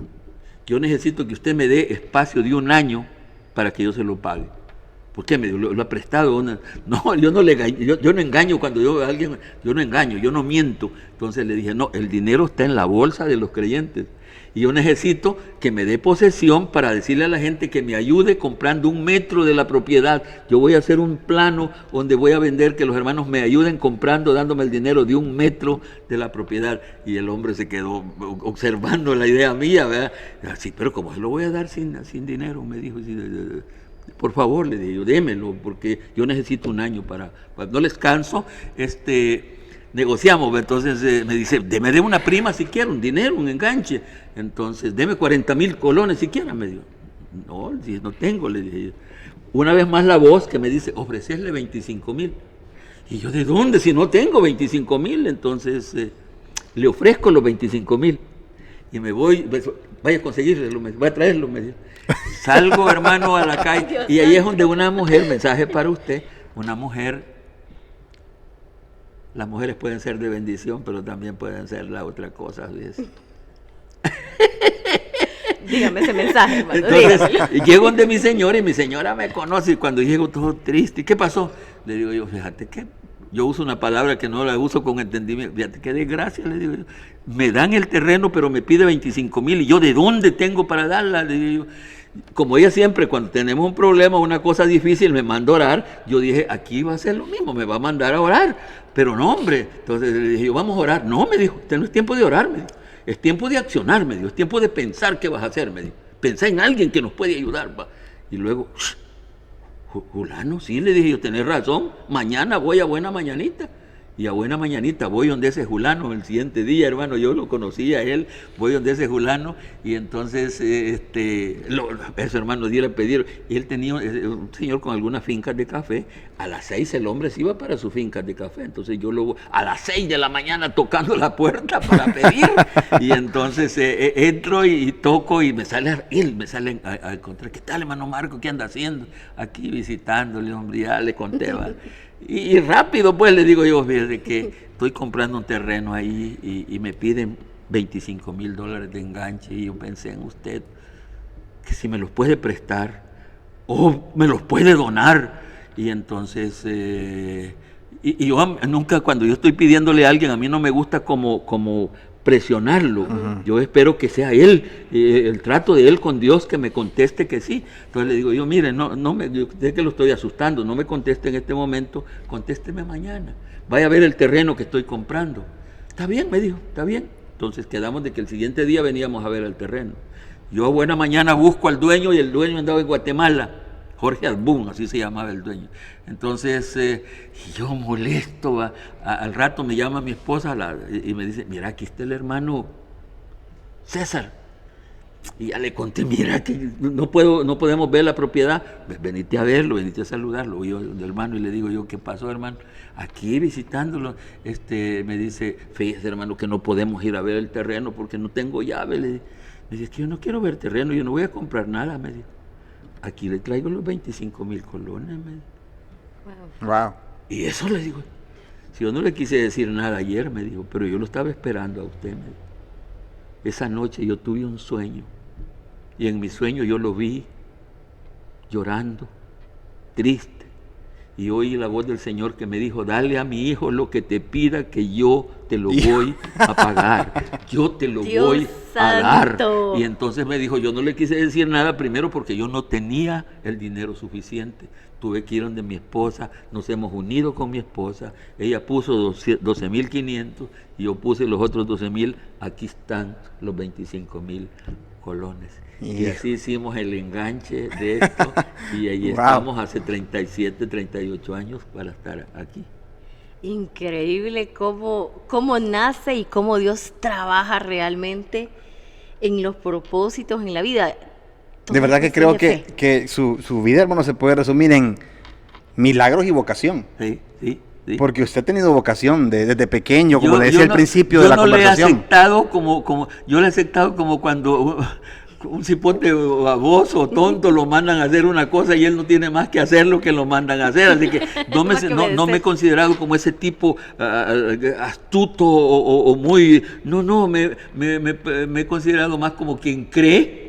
Yo necesito que usted me dé espacio de 1 año para que yo se lo pague. ¿Por qué? Me lo ha prestado. No, yo no le engaño, yo no engaño cuando yo a alguien, yo no engaño, yo no miento. Entonces le dije, no, el dinero está en la bolsa de los creyentes. Y yo necesito que me dé posesión para decirle a la gente que me ayude comprando 1 metro de la propiedad. Yo voy a hacer un plano donde voy a vender, que los hermanos me ayuden comprando, dándome el dinero de 1 metro de la propiedad. Y el hombre se quedó observando la idea mía, ¿verdad? Sí, pero ¿cómo se lo voy a dar sin dinero? Me dijo. Por favor, le digo, démelo, porque yo necesito 1 año para no les canso, negociamos. Entonces me dice, deme una prima si quiere, un dinero, un enganche. Entonces, deme 40,000 colones si quiera, me dijo. No, si no tengo, le dije yo. Una vez más la voz que me dice, ofrecerle 25,000. Y yo, ¿de dónde? Si no tengo 25,000. Entonces, le ofrezco los 25,000. Y me voy, vaya a conseguirlo, voy a traerlo, me dijo. Salgo, hermano, a la calle, y ahí es donde una mujer, mensaje para usted, una mujer, las mujeres pueden ser de bendición, pero también pueden ser la otra cosa, ¿ves? Dígame ese mensaje, hermano. Entonces, llego donde mi señora, y mi señora me conoce, y cuando llego todo triste, ¿qué pasó? Le digo yo, fíjate que yo uso una palabra que no la uso con entendimiento, fíjate qué desgracia, le digo yo. Me dan el terreno, pero me pide 25,000, y yo, ¿de dónde tengo para darla? Le digo yo. Como ella siempre, cuando tenemos un problema, una cosa difícil, me manda a orar. Yo dije, aquí va a ser lo mismo, me va a mandar a orar. Pero no, hombre. Entonces le dije, vamos a orar. No, me dijo, este no es tiempo de orar, me dijo. Es tiempo de accionar, me dijo. Es tiempo de pensar qué vas a hacer, me dijo. Pensá en alguien que nos puede ayudar, va. Y luego, fulano, sí, le dije yo, tenés razón. Mañana voy a Buena Mañanita. Y a Buena Mañanita voy donde ese fulano el siguiente día, hermano, yo lo conocí a él, voy donde ese fulano, y entonces ese hermano dio a pedir, y él tenía un señor con algunas fincas de café. A las 6 el hombre se iba para sus fincas de café, entonces yo a las 6 de la mañana tocando la puerta para pedir, y entonces entro y toco, y él me sale a encontrar, ¿qué tal, hermano Marco? ¿Qué anda haciendo? Aquí visitándole, hombre, ya le conté, ¿vale? Y rápido, pues, le digo yo, fíjate que estoy comprando un terreno ahí y me piden 25,000 dólares de enganche, y yo pensé en usted, que si me los puede prestar o me los puede donar. Y entonces, y yo nunca, cuando yo estoy pidiéndole a alguien, a mí no me gusta como presionarlo. Uh-huh. Yo espero que sea él, el trato de él con Dios, que me conteste que sí. Entonces le digo yo, mire, yo sé que lo estoy asustando, no me conteste en este momento, contésteme mañana. Vaya a ver el terreno que estoy comprando. Está bien, me dijo, está bien. Entonces quedamos de que el siguiente día veníamos a ver el terreno. Yo a buena mañana busco al dueño, y el dueño andaba en Guatemala. Jorge Albún, así se llamaba el dueño. Entonces, yo molesto, al rato me llama mi esposa y me dice, mira, aquí está el hermano César. Y ya le conté, mira, que no podemos ver la propiedad. Venite a verlo, venite a saludarlo. Y yo, hermano, y le digo yo, ¿qué pasó, hermano? Aquí visitándolo, me dice, fíjese, hermano, que no podemos ir a ver el terreno porque no tengo llave. Me dice, es que yo no quiero ver terreno, yo no voy a comprar nada, me dijo. Aquí le traigo los 25,000 colones, me dijo. Wow. Y eso le digo, si yo no le quise decir nada ayer, me dijo, pero yo lo estaba esperando a usted, me dijo. Esa noche yo tuve un sueño, y en mi sueño yo lo vi llorando, triste. Y oí la voz del Señor que me dijo, dale a mi hijo lo que te pida, que yo te lo voy a pagar. Yo te lo Dios voy a dar. santo. Y entonces me dijo, yo no le quise decir nada primero porque yo no tenía el dinero suficiente. Tuve que ir donde mi esposa, nos hemos unido con mi esposa. Ella puso 12.500 y yo puse los otros 12.000. Aquí están los 25.000 colones. Y así hicimos el enganche de esto y ahí estamos hace 37, 38 años para estar aquí. Increíble cómo nace y cómo Dios trabaja realmente en los propósitos en la vida. De verdad que creo que su vida, hermano, se puede resumir en milagros y vocación. Sí. Porque usted ha tenido vocación desde pequeño, como le decía al principio de la conversación. Yo le he aceptado como cuando un cipote baboso o tonto lo mandan a hacer una cosa y él no tiene más que hacer lo que lo mandan a hacer. Así que no me he considerado como ese tipo astuto o muy... No, me he considerado más como quien cree,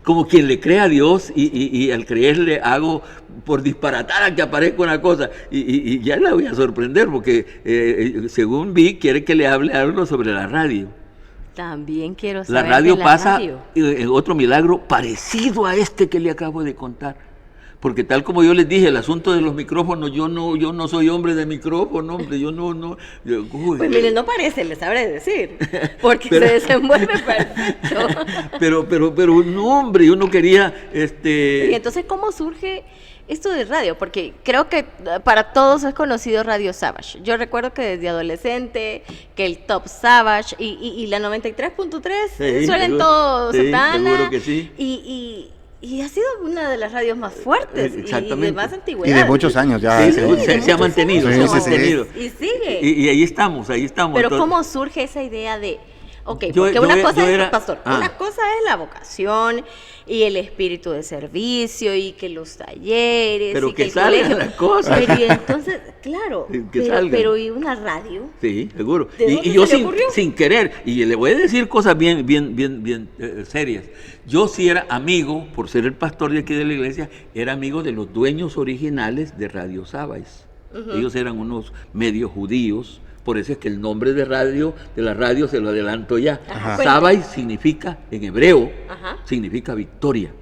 como quien le cree a Dios y al creerle hago por disparatar a que aparezca una cosa y ya la voy a sorprender porque según vi quiere que le hable algo sobre la radio. También quiero saber La radio de pasa radio. en otro milagro parecido a este que le acabo de contar. Porque tal como yo les dije, el asunto de los micrófonos, yo no soy hombre de micrófono, hombre, Pues mire, no parece, le sabré decir, porque se desenvuelve perfecto. Pero no, hombre, yo no quería, Y entonces, ¿cómo surge esto de radio? Porque creo que para todos es conocido Radio Savage. Yo recuerdo que desde adolescente, que el Top Savage y la 93.3 suelen todo Santana. Seguro que sí. Y ha sido una de las radios más fuertes y de más antigüedad. Y de muchos años ya. Sí, se ha mantenido, sí, se ha sí, mantenido. Y sigue. Y ahí estamos. Pero entonces, ¿cómo surge esa idea de... Ok, Yo- porque yo una era- cosa yo es, era- pastor, ah. una cosa es la vocación y el espíritu de servicio y que los talleres Pero y que el salgan colegio. las cosas. Pero y entonces, claro, Que salgan. pero ¿y una radio? Sí, seguro. ¿De dónde Y yo se le ocurrió? sin querer, y le voy a decir cosas bien serias. Yo sí era amigo, por ser el pastor de aquí de la iglesia, era amigo de los dueños originales de Radio Savais. Ellos eran unos medios judíos, por eso es que el nombre de la radio se lo adelanto ya. Ajá. Savais significa, en hebreo, Ajá. significa victoria.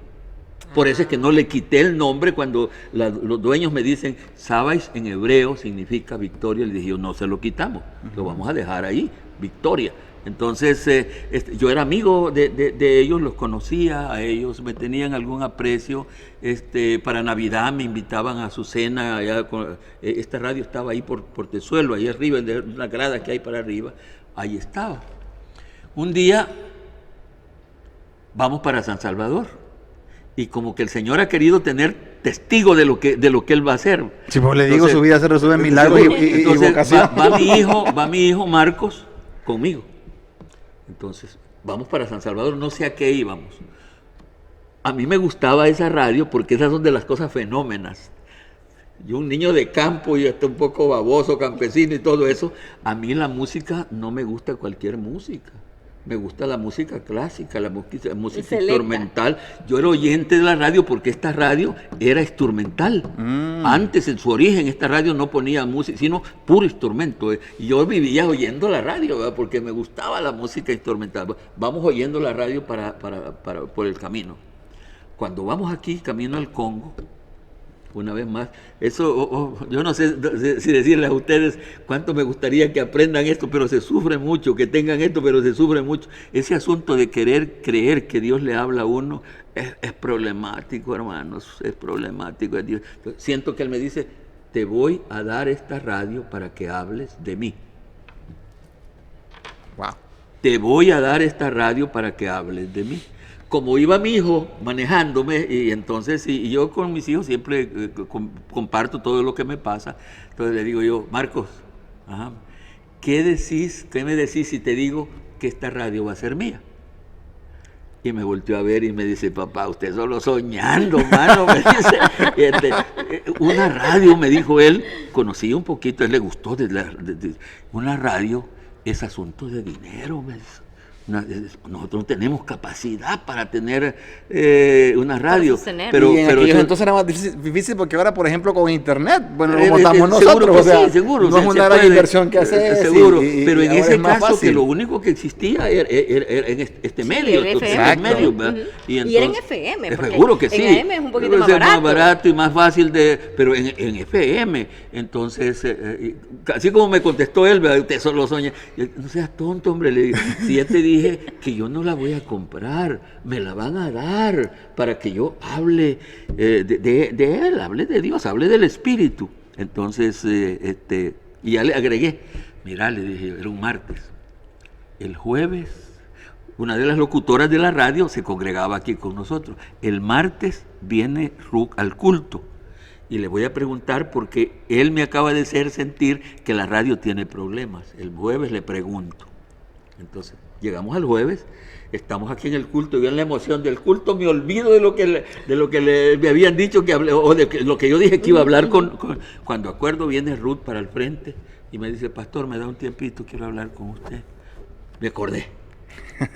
Por eso es que no le quité el nombre cuando los dueños me dicen Savais en hebreo significa victoria. Le dije yo, no se lo quitamos, lo vamos a dejar ahí, victoria. Entonces yo era amigo de ellos, los conocía a ellos, me tenían algún aprecio. Para Navidad me invitaban a su cena. Esta radio estaba ahí por Tezuelo, ahí arriba, en una grada que hay para arriba, ahí estaba. Un día vamos para San Salvador. Y como que el Señor ha querido tener testigo de lo que Él va a hacer. Si pues le digo, Entonces, su vida se resume en milagros y entonces, vocación. va mi hijo Marcos conmigo. Entonces, vamos para San Salvador, no sé a qué íbamos. A mí me gustaba esa radio porque esas son de las cosas fenómenas. Yo, un niño de campo y hasta un poco baboso, campesino y todo eso, a mí la música no me gusta cualquier música. Me gusta la música clásica, la música Selecta. instrumental. Yo era oyente de la radio porque esta radio era instrumental. Antes, en su origen, esta radio no ponía música, sino puro instrumento. Y yo vivía oyendo la radio, ¿verdad? Porque me gustaba la música instrumental. Vamos oyendo la radio por el camino. Cuando vamos aquí, camino al Congo, una vez más, eso, yo no sé si decirles a ustedes cuánto me gustaría que aprendan esto, pero se sufre mucho, que tengan esto, pero se sufre mucho. Ese asunto de querer creer que Dios le habla a uno es problemático, hermanos, es problemático. Siento que Él me dice, te voy a dar esta radio para que hables de mí. Wow. Te voy a dar esta radio para que hables de mí. Como iba mi hijo manejándome, y entonces y yo con mis hijos siempre comparto todo lo que me pasa, entonces le digo yo, Marcos, ¿qué me decís si te digo que esta radio va a ser mía? Y me volteó a ver y me dice, papá, usted solo soñando, mano, me dice. Una radio, me dijo él, conocí un poquito, a él le gustó, una radio es asunto de dinero, me dice. nosotros no tenemos capacidad para tener una radio. Pero entonces era más difícil porque ahora, por ejemplo, con internet, bueno, lo montamos nosotros, o sea, sí, seguro, no es una gran inversión que hacer. Seguro, pero en ese caso que lo único que existía era en este medio, medio, ¿verdad? Y era en FM, porque seguro que sí. En AM es un poquito más barato y más fácil pero en FM, entonces, así como me contestó él, usted solo sueña, no seas tonto, hombre, le digo, si ya te dije que yo no la voy a comprar, me la van a dar para que yo hable de él, hable de Dios, hable del Espíritu. Entonces, y ya le agregué, mira, le dije, era un martes, el jueves, una de las locutoras de la radio se congregaba aquí con nosotros, el martes viene Ruc al culto. Y le voy a preguntar porque él me acaba de hacer sentir que la radio tiene problemas. El jueves le pregunto. Entonces, llegamos al jueves, estamos aquí en el culto, yo en la emoción del culto me olvido de lo que me habían dicho que hablé, o de lo que yo dije que iba a hablar cuando acuerdo viene Ruth para el frente y me dice, pastor, me da un tiempito, quiero hablar con usted. Me acordé.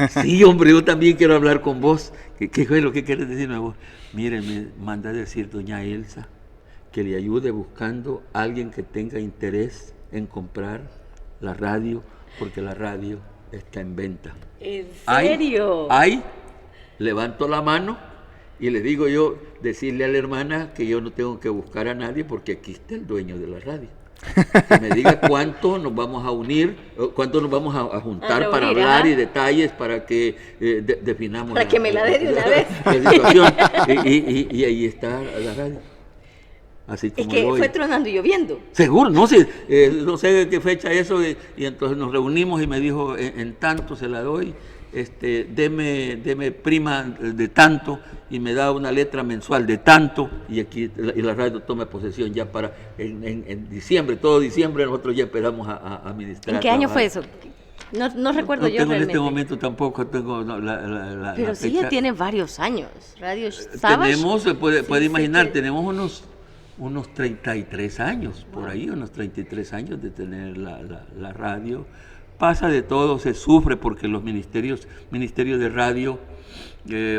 Sí, hombre, yo también quiero hablar con vos. ¿Qué fue lo que quieres decirme a vos? Mire, me manda a decir doña Elsa que le ayude buscando a alguien que tenga interés en comprar la radio, porque la radio está en venta. ¿En serio? Ay, levanto la mano y le digo yo, decirle a la hermana que yo no tengo que buscar a nadie porque aquí está el dueño de la radio. Que me diga cuánto nos vamos a unir, cuánto nos vamos a juntar para hablar y detalles para que definamos. Para que me la dé de una vez. La situación. Y ahí está la radio. Así como es que voy. Fue tronando y lloviendo. Seguro, no sé, no sé qué fecha eso, y entonces nos reunimos y me dijo, en tanto se la doy, deme prima de tanto, y me da una letra mensual de tanto, y aquí la radio toma posesión ya para en diciembre, todo diciembre nosotros ya empezamos a administrar. ¿En qué año fue eso? No recuerdo yo realmente. En este momento tampoco tengo Pero la sí fecha. ya tiene varios años. Radio Savage. Tenemos, puede imaginar, tenemos unos 33 años, por ahí, unos 33 años de tener la radio. Pasa de todo, se sufre porque los ministerios de radio,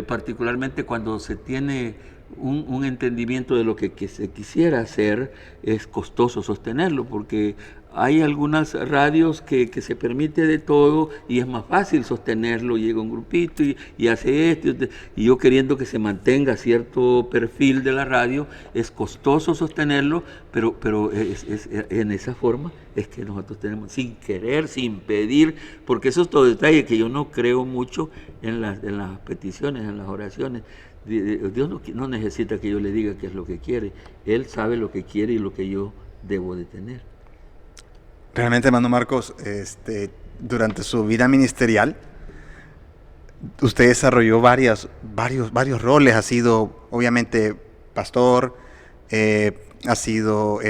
particularmente cuando se tiene un entendimiento de lo que se quisiera hacer, es costoso sostenerlo, porque hay algunas radios que se permite de todo y es más fácil sostenerlo, llega un grupito y hace esto, y yo queriendo que se mantenga cierto perfil de la radio, es costoso sostenerlo, pero es en esa forma es que nosotros tenemos, sin querer, sin pedir, porque eso es todo detalle que yo no creo mucho en las peticiones, en las oraciones. Dios no necesita que yo le diga qué es lo que quiere, Él sabe lo que quiere y lo que yo debo de tener. Realmente, hermano Marcos, durante su vida ministerial, usted desarrolló varios roles. Ha sido, obviamente, pastor, ha sido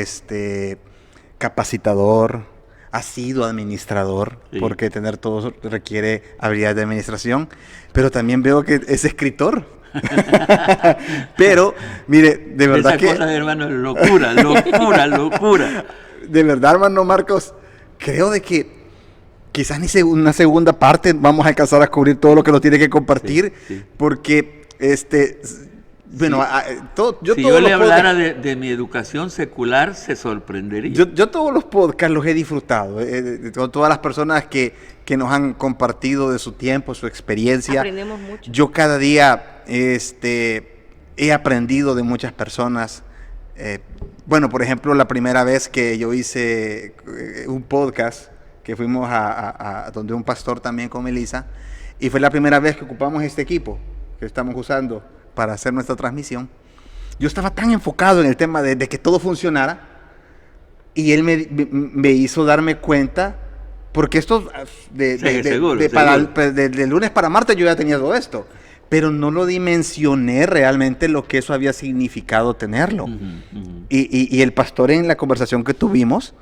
capacitador, ha sido administrador, sí, porque tener todo requiere habilidad de administración, pero también veo que es escritor. Pero, mire, de verdad esa cosa, hermano, locura. De verdad, hermano Marcos, creo de que quizás ni una segunda parte vamos a alcanzar a cubrir todo lo que nos tiene que compartir, sí. Porque bueno, si yo le hablara de mi educación secular, se sorprendería. Yo todos los podcasts los he disfrutado, todas las personas que nos han compartido de su tiempo, su experiencia. Aprendemos mucho. Yo cada día he aprendido de muchas personas. Bueno, por ejemplo, la primera vez que yo hice un podcast, que fuimos a donde un pastor también con Melissa, y fue la primera vez que ocupamos este equipo que estamos usando para hacer nuestra transmisión. Yo estaba tan enfocado en el tema de que todo funcionara, y él me hizo darme cuenta, porque esto de lunes para martes yo ya tenía todo esto, pero no lo dimensioné realmente lo que eso había significado tenerlo. Y el pastor, en la conversación que tuvimos,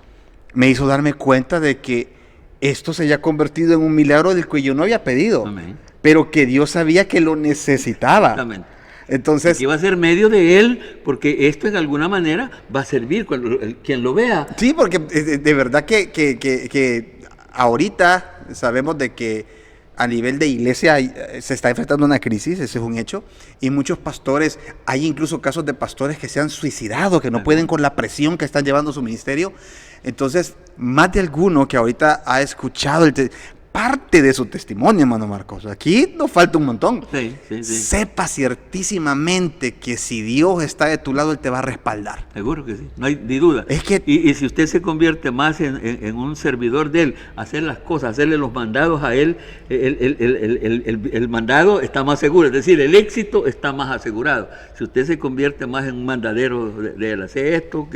me hizo darme cuenta de que esto se había convertido en un milagro del que yo no había pedido. Amén. Pero que Dios sabía que lo necesitaba. Amén. Entonces, que va a ser medio de él, porque esto en alguna manera va a servir cuando quien lo vea. Sí, porque de verdad que ahorita sabemos de que a nivel de iglesia se está enfrentando una crisis, ese es un hecho, y muchos pastores, hay incluso casos de pastores que se han suicidado, que no pueden con la presión que están llevando su ministerio. Entonces, más de alguno que ahorita ha escuchado parte de su testimonio, hermano Marcos, aquí nos falta un montón. Sí. Sepa ciertísimamente que si Dios está de tu lado, Él te va a respaldar. Seguro que sí, no hay ni duda. Es que y si usted se convierte más en un servidor de Él, hacer las cosas, hacerle los mandados a Él, el mandado está más seguro, es decir, el éxito está más asegurado. Si usted se convierte más en un mandadero de Él, hace esto,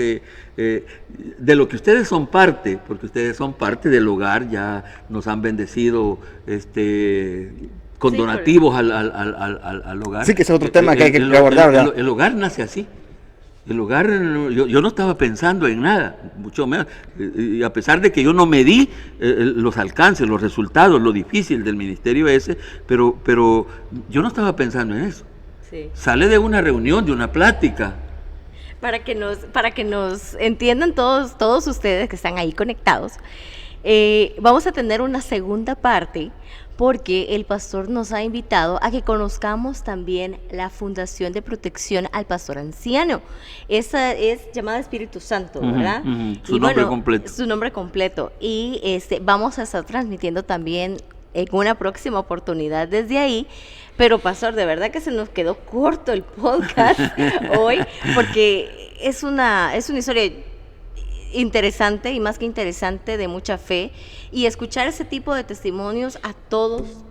de lo que ustedes son parte, porque ustedes son parte del hogar, ya nos han bendecido con donativos al hogar. Sí, que ese es otro tema que hay que abordar, ¿verdad? El hogar nace así. El hogar, yo no estaba pensando en nada, mucho menos, y a pesar de que yo no medí los alcances, los resultados, lo difícil del ministerio ese, pero yo no estaba pensando en eso. Sí. Sale de una reunión, de una plática. Para que nos entiendan todos ustedes que están ahí conectados, vamos a tener una segunda parte porque el pastor nos ha invitado a que conozcamos también la Fundación de Protección al Pastor Anciano. Esa es llamada Espíritu Santo, ¿verdad? Su nombre completo. Su nombre completo. Y vamos a estar transmitiendo también en una próxima oportunidad desde ahí. Pero pastor, de verdad que se nos quedó corto el podcast hoy, porque es una historia interesante y más que interesante, de mucha fe, y escuchar ese tipo de testimonios a todos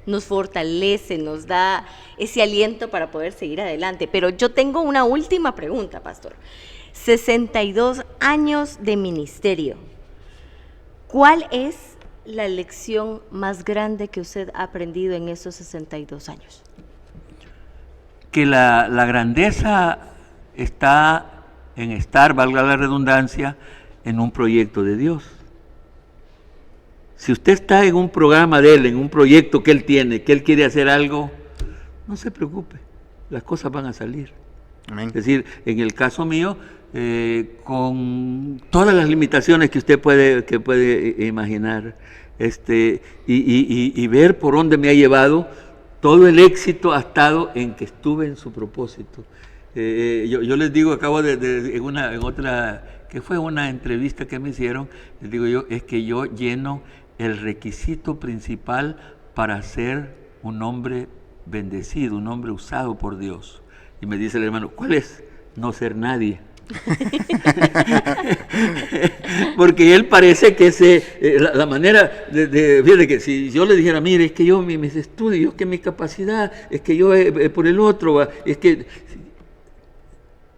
nos fortalece, nos da ese aliento para poder seguir adelante. Pero yo tengo una última pregunta, pastor. 62 años de ministerio. ¿Cuál es la lección más grande que usted ha aprendido en esos 62 años? Que la grandeza está en estar, valga la redundancia, en un proyecto de Dios. Si usted está en un programa de Él, en un proyecto que Él tiene, que Él quiere hacer algo, no se preocupe, las cosas van a salir. Amén. Es decir, en el caso mío, con todas las limitaciones que usted puede imaginar, y ver por dónde me ha llevado, todo el éxito ha estado en que estuve en su propósito. Yo les digo, acabo en otra, que fue una entrevista que me hicieron, les digo yo, es que yo lleno el requisito principal para ser un hombre bendecido, un hombre usado por Dios. Y me dice el hermano, ¿cuál es? No ser nadie. Porque él parece que la manera fíjate que si yo le dijera, mire, es que yo mis estudios, que mi capacidad, es que yo por el otro, es que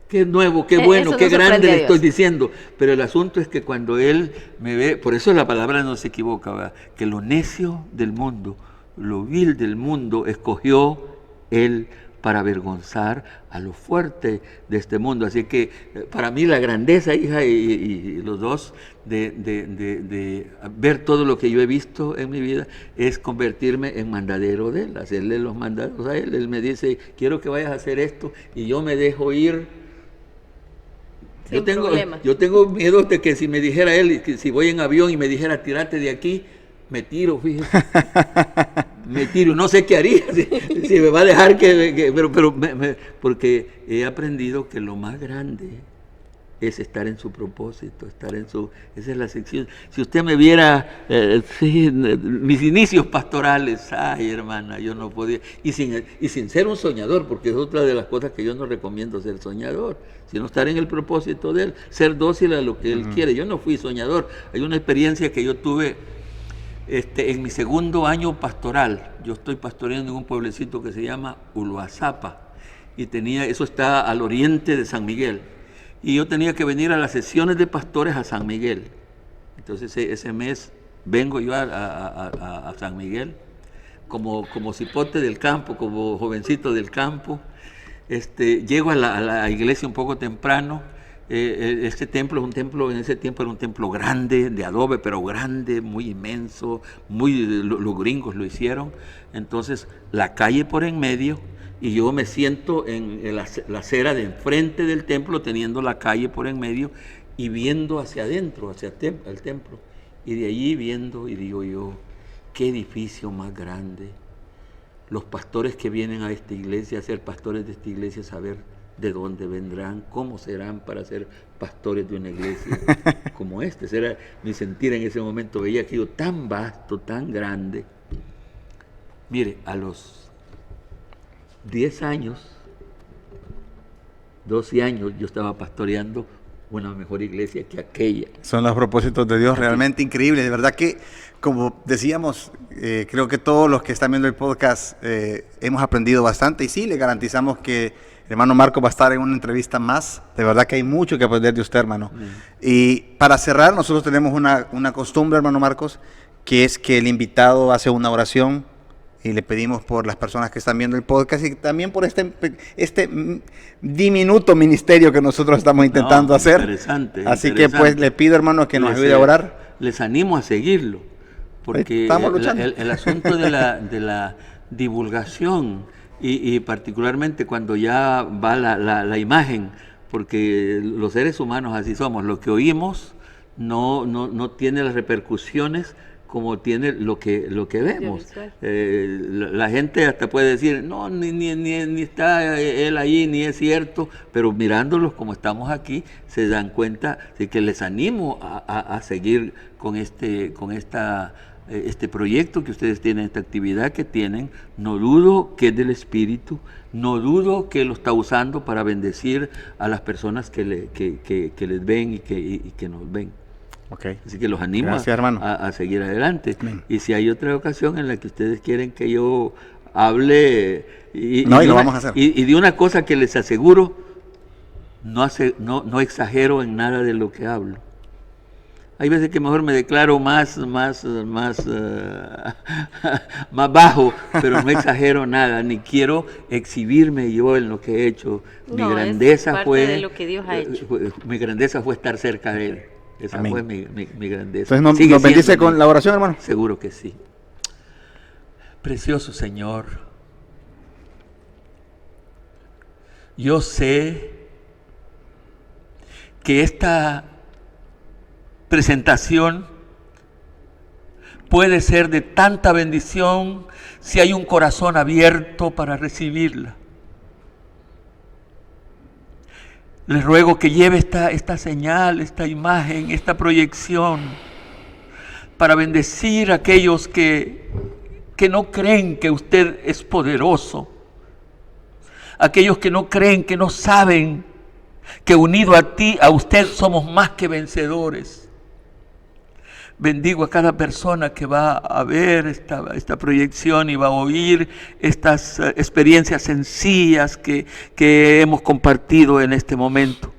qué nuevo, qué bueno, qué grande le estoy diciendo. Pero el asunto es que cuando él me ve, por eso la palabra no se equivoca, ¿verdad? Que lo necio del mundo, lo vil del mundo, escogió él para avergonzar a lo fuerte de este mundo. Así que para mí la grandeza, hija, y los dos, de ver todo lo que yo he visto en mi vida, es convertirme en mandadero de Él, hacerle los mandados a Él. Él me dice, quiero que vayas a hacer esto, y yo me dejo ir. Yo tengo miedo de que si me dijera Él, que si voy en avión y me dijera, tírate de aquí, me tiro, fíjese. Me tiro, no sé qué haría, si me va a dejar porque he aprendido que lo más grande es estar en su propósito, esa es la sección. Si usted me viera mis inicios pastorales, ay hermana, yo no podía, y sin ser un soñador, porque es otra de las cosas que yo no recomiendo, ser soñador, sino estar en el propósito de Él, ser dócil a lo que Él quiere. Yo no fui soñador. Hay una experiencia que yo tuve en mi segundo año pastoral. Yo estoy pastoreando en un pueblecito que se llama Uluazapa, y eso está al oriente de San Miguel, y yo tenía que venir a las sesiones de pastores a San Miguel. Entonces ese mes vengo yo a San Miguel como cipote del campo, como jovencito del campo. Llego a la iglesia un poco temprano. Este templo es un templo, en ese tiempo era un templo grande, de adobe, pero grande, muy inmenso, los gringos lo hicieron. Entonces la calle por en medio, y yo me siento en la acera de enfrente del templo, teniendo la calle por en medio y viendo hacia adentro, hacia el templo, y de allí viendo, y digo yo, qué edificio más grande. Los pastores que vienen a esta iglesia, a ser pastores de esta iglesia, saber de dónde vendrán, cómo serán para ser pastores de una iglesia como esta. Ese era mi sentir en ese momento. Veía aquello tan vasto, tan grande. Mire, a los 10 años, 12 años, yo estaba pastoreando una mejor iglesia que aquella. Son los propósitos de Dios realmente increíbles. De verdad que, como decíamos, creo que todos los que están viendo el podcast hemos aprendido bastante. Y sí, le garantizamos que el hermano Marcos va a estar en una entrevista más. De verdad que hay mucho que aprender de usted, hermano. Y para cerrar, nosotros tenemos una costumbre, hermano Marcos, que es que el invitado hace una oración. Y le pedimos por las personas que están viendo el podcast y también por este diminuto ministerio que nosotros estamos intentando hacer. Así que pues le pido, hermano, que nos ayude a orar. Les animo a seguirlo, porque el asunto de la divulgación y particularmente cuando ya va la imagen, porque los seres humanos así somos, lo que oímos no tiene las repercusiones como tiene lo que vemos. La gente hasta puede decir, no, ni está él ahí, ni es cierto, pero mirándolos como estamos aquí, se dan cuenta de que les animo a seguir con este proyecto que ustedes tienen, esta actividad que tienen. No dudo que es del Espíritu, no dudo que lo está usando para bendecir a las personas que les ven y que nos ven. Okay. Así que los animo. Gracias, a seguir adelante. Y si hay otra ocasión en la que ustedes quieren que yo hable lo vamos a hacer. Y de una cosa que les aseguro, no exagero en nada de lo que hablo. Hay veces que mejor me declaro más bajo, pero no exagero nada, ni quiero exhibirme yo en lo que he hecho. Mi grandeza fue de lo que Dios ha hecho. Mi grandeza fue estar cerca de Él. Esa Amén. fue mi grandeza. Entonces nos bendice con la oración, hermano. Seguro que sí. Precioso Señor, yo sé que esta presentación puede ser de tanta bendición si hay un corazón abierto para recibirla. Les ruego que lleve esta señal, esta imagen, esta proyección para bendecir a aquellos que no creen que usted es poderoso, aquellos que no creen, que no saben que unido a usted somos más que vencedores. Bendigo a cada persona que va a ver esta proyección y va a oír estas experiencias sencillas que hemos compartido en este momento.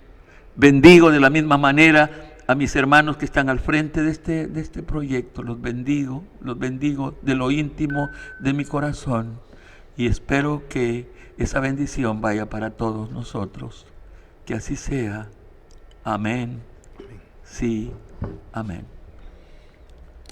Bendigo de la misma manera a mis hermanos que están al frente de este proyecto. Los bendigo de lo íntimo de mi corazón y espero que esa bendición vaya para todos nosotros. Que así sea. Amén. Sí. Amén.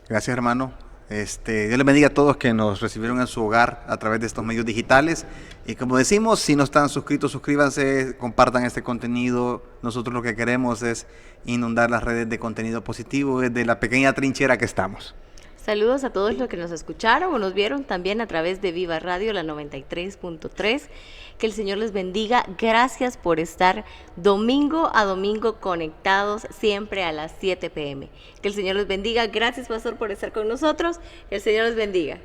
Gracias, hermano. Dios les bendiga a todos que nos recibieron en su hogar a través de estos medios digitales. Y como decimos, si no están suscritos, suscríbanse, compartan este contenido. Nosotros lo que queremos es inundar las redes de contenido positivo desde la pequeña trinchera que estamos. Saludos a todos los que nos escucharon o nos vieron también a través de Viva Radio, la 93.3. Que el Señor les bendiga. Gracias por estar domingo a domingo conectados siempre a las 7 p.m. Que el Señor les bendiga. Gracias, pastor, por estar con nosotros. Que el Señor les bendiga.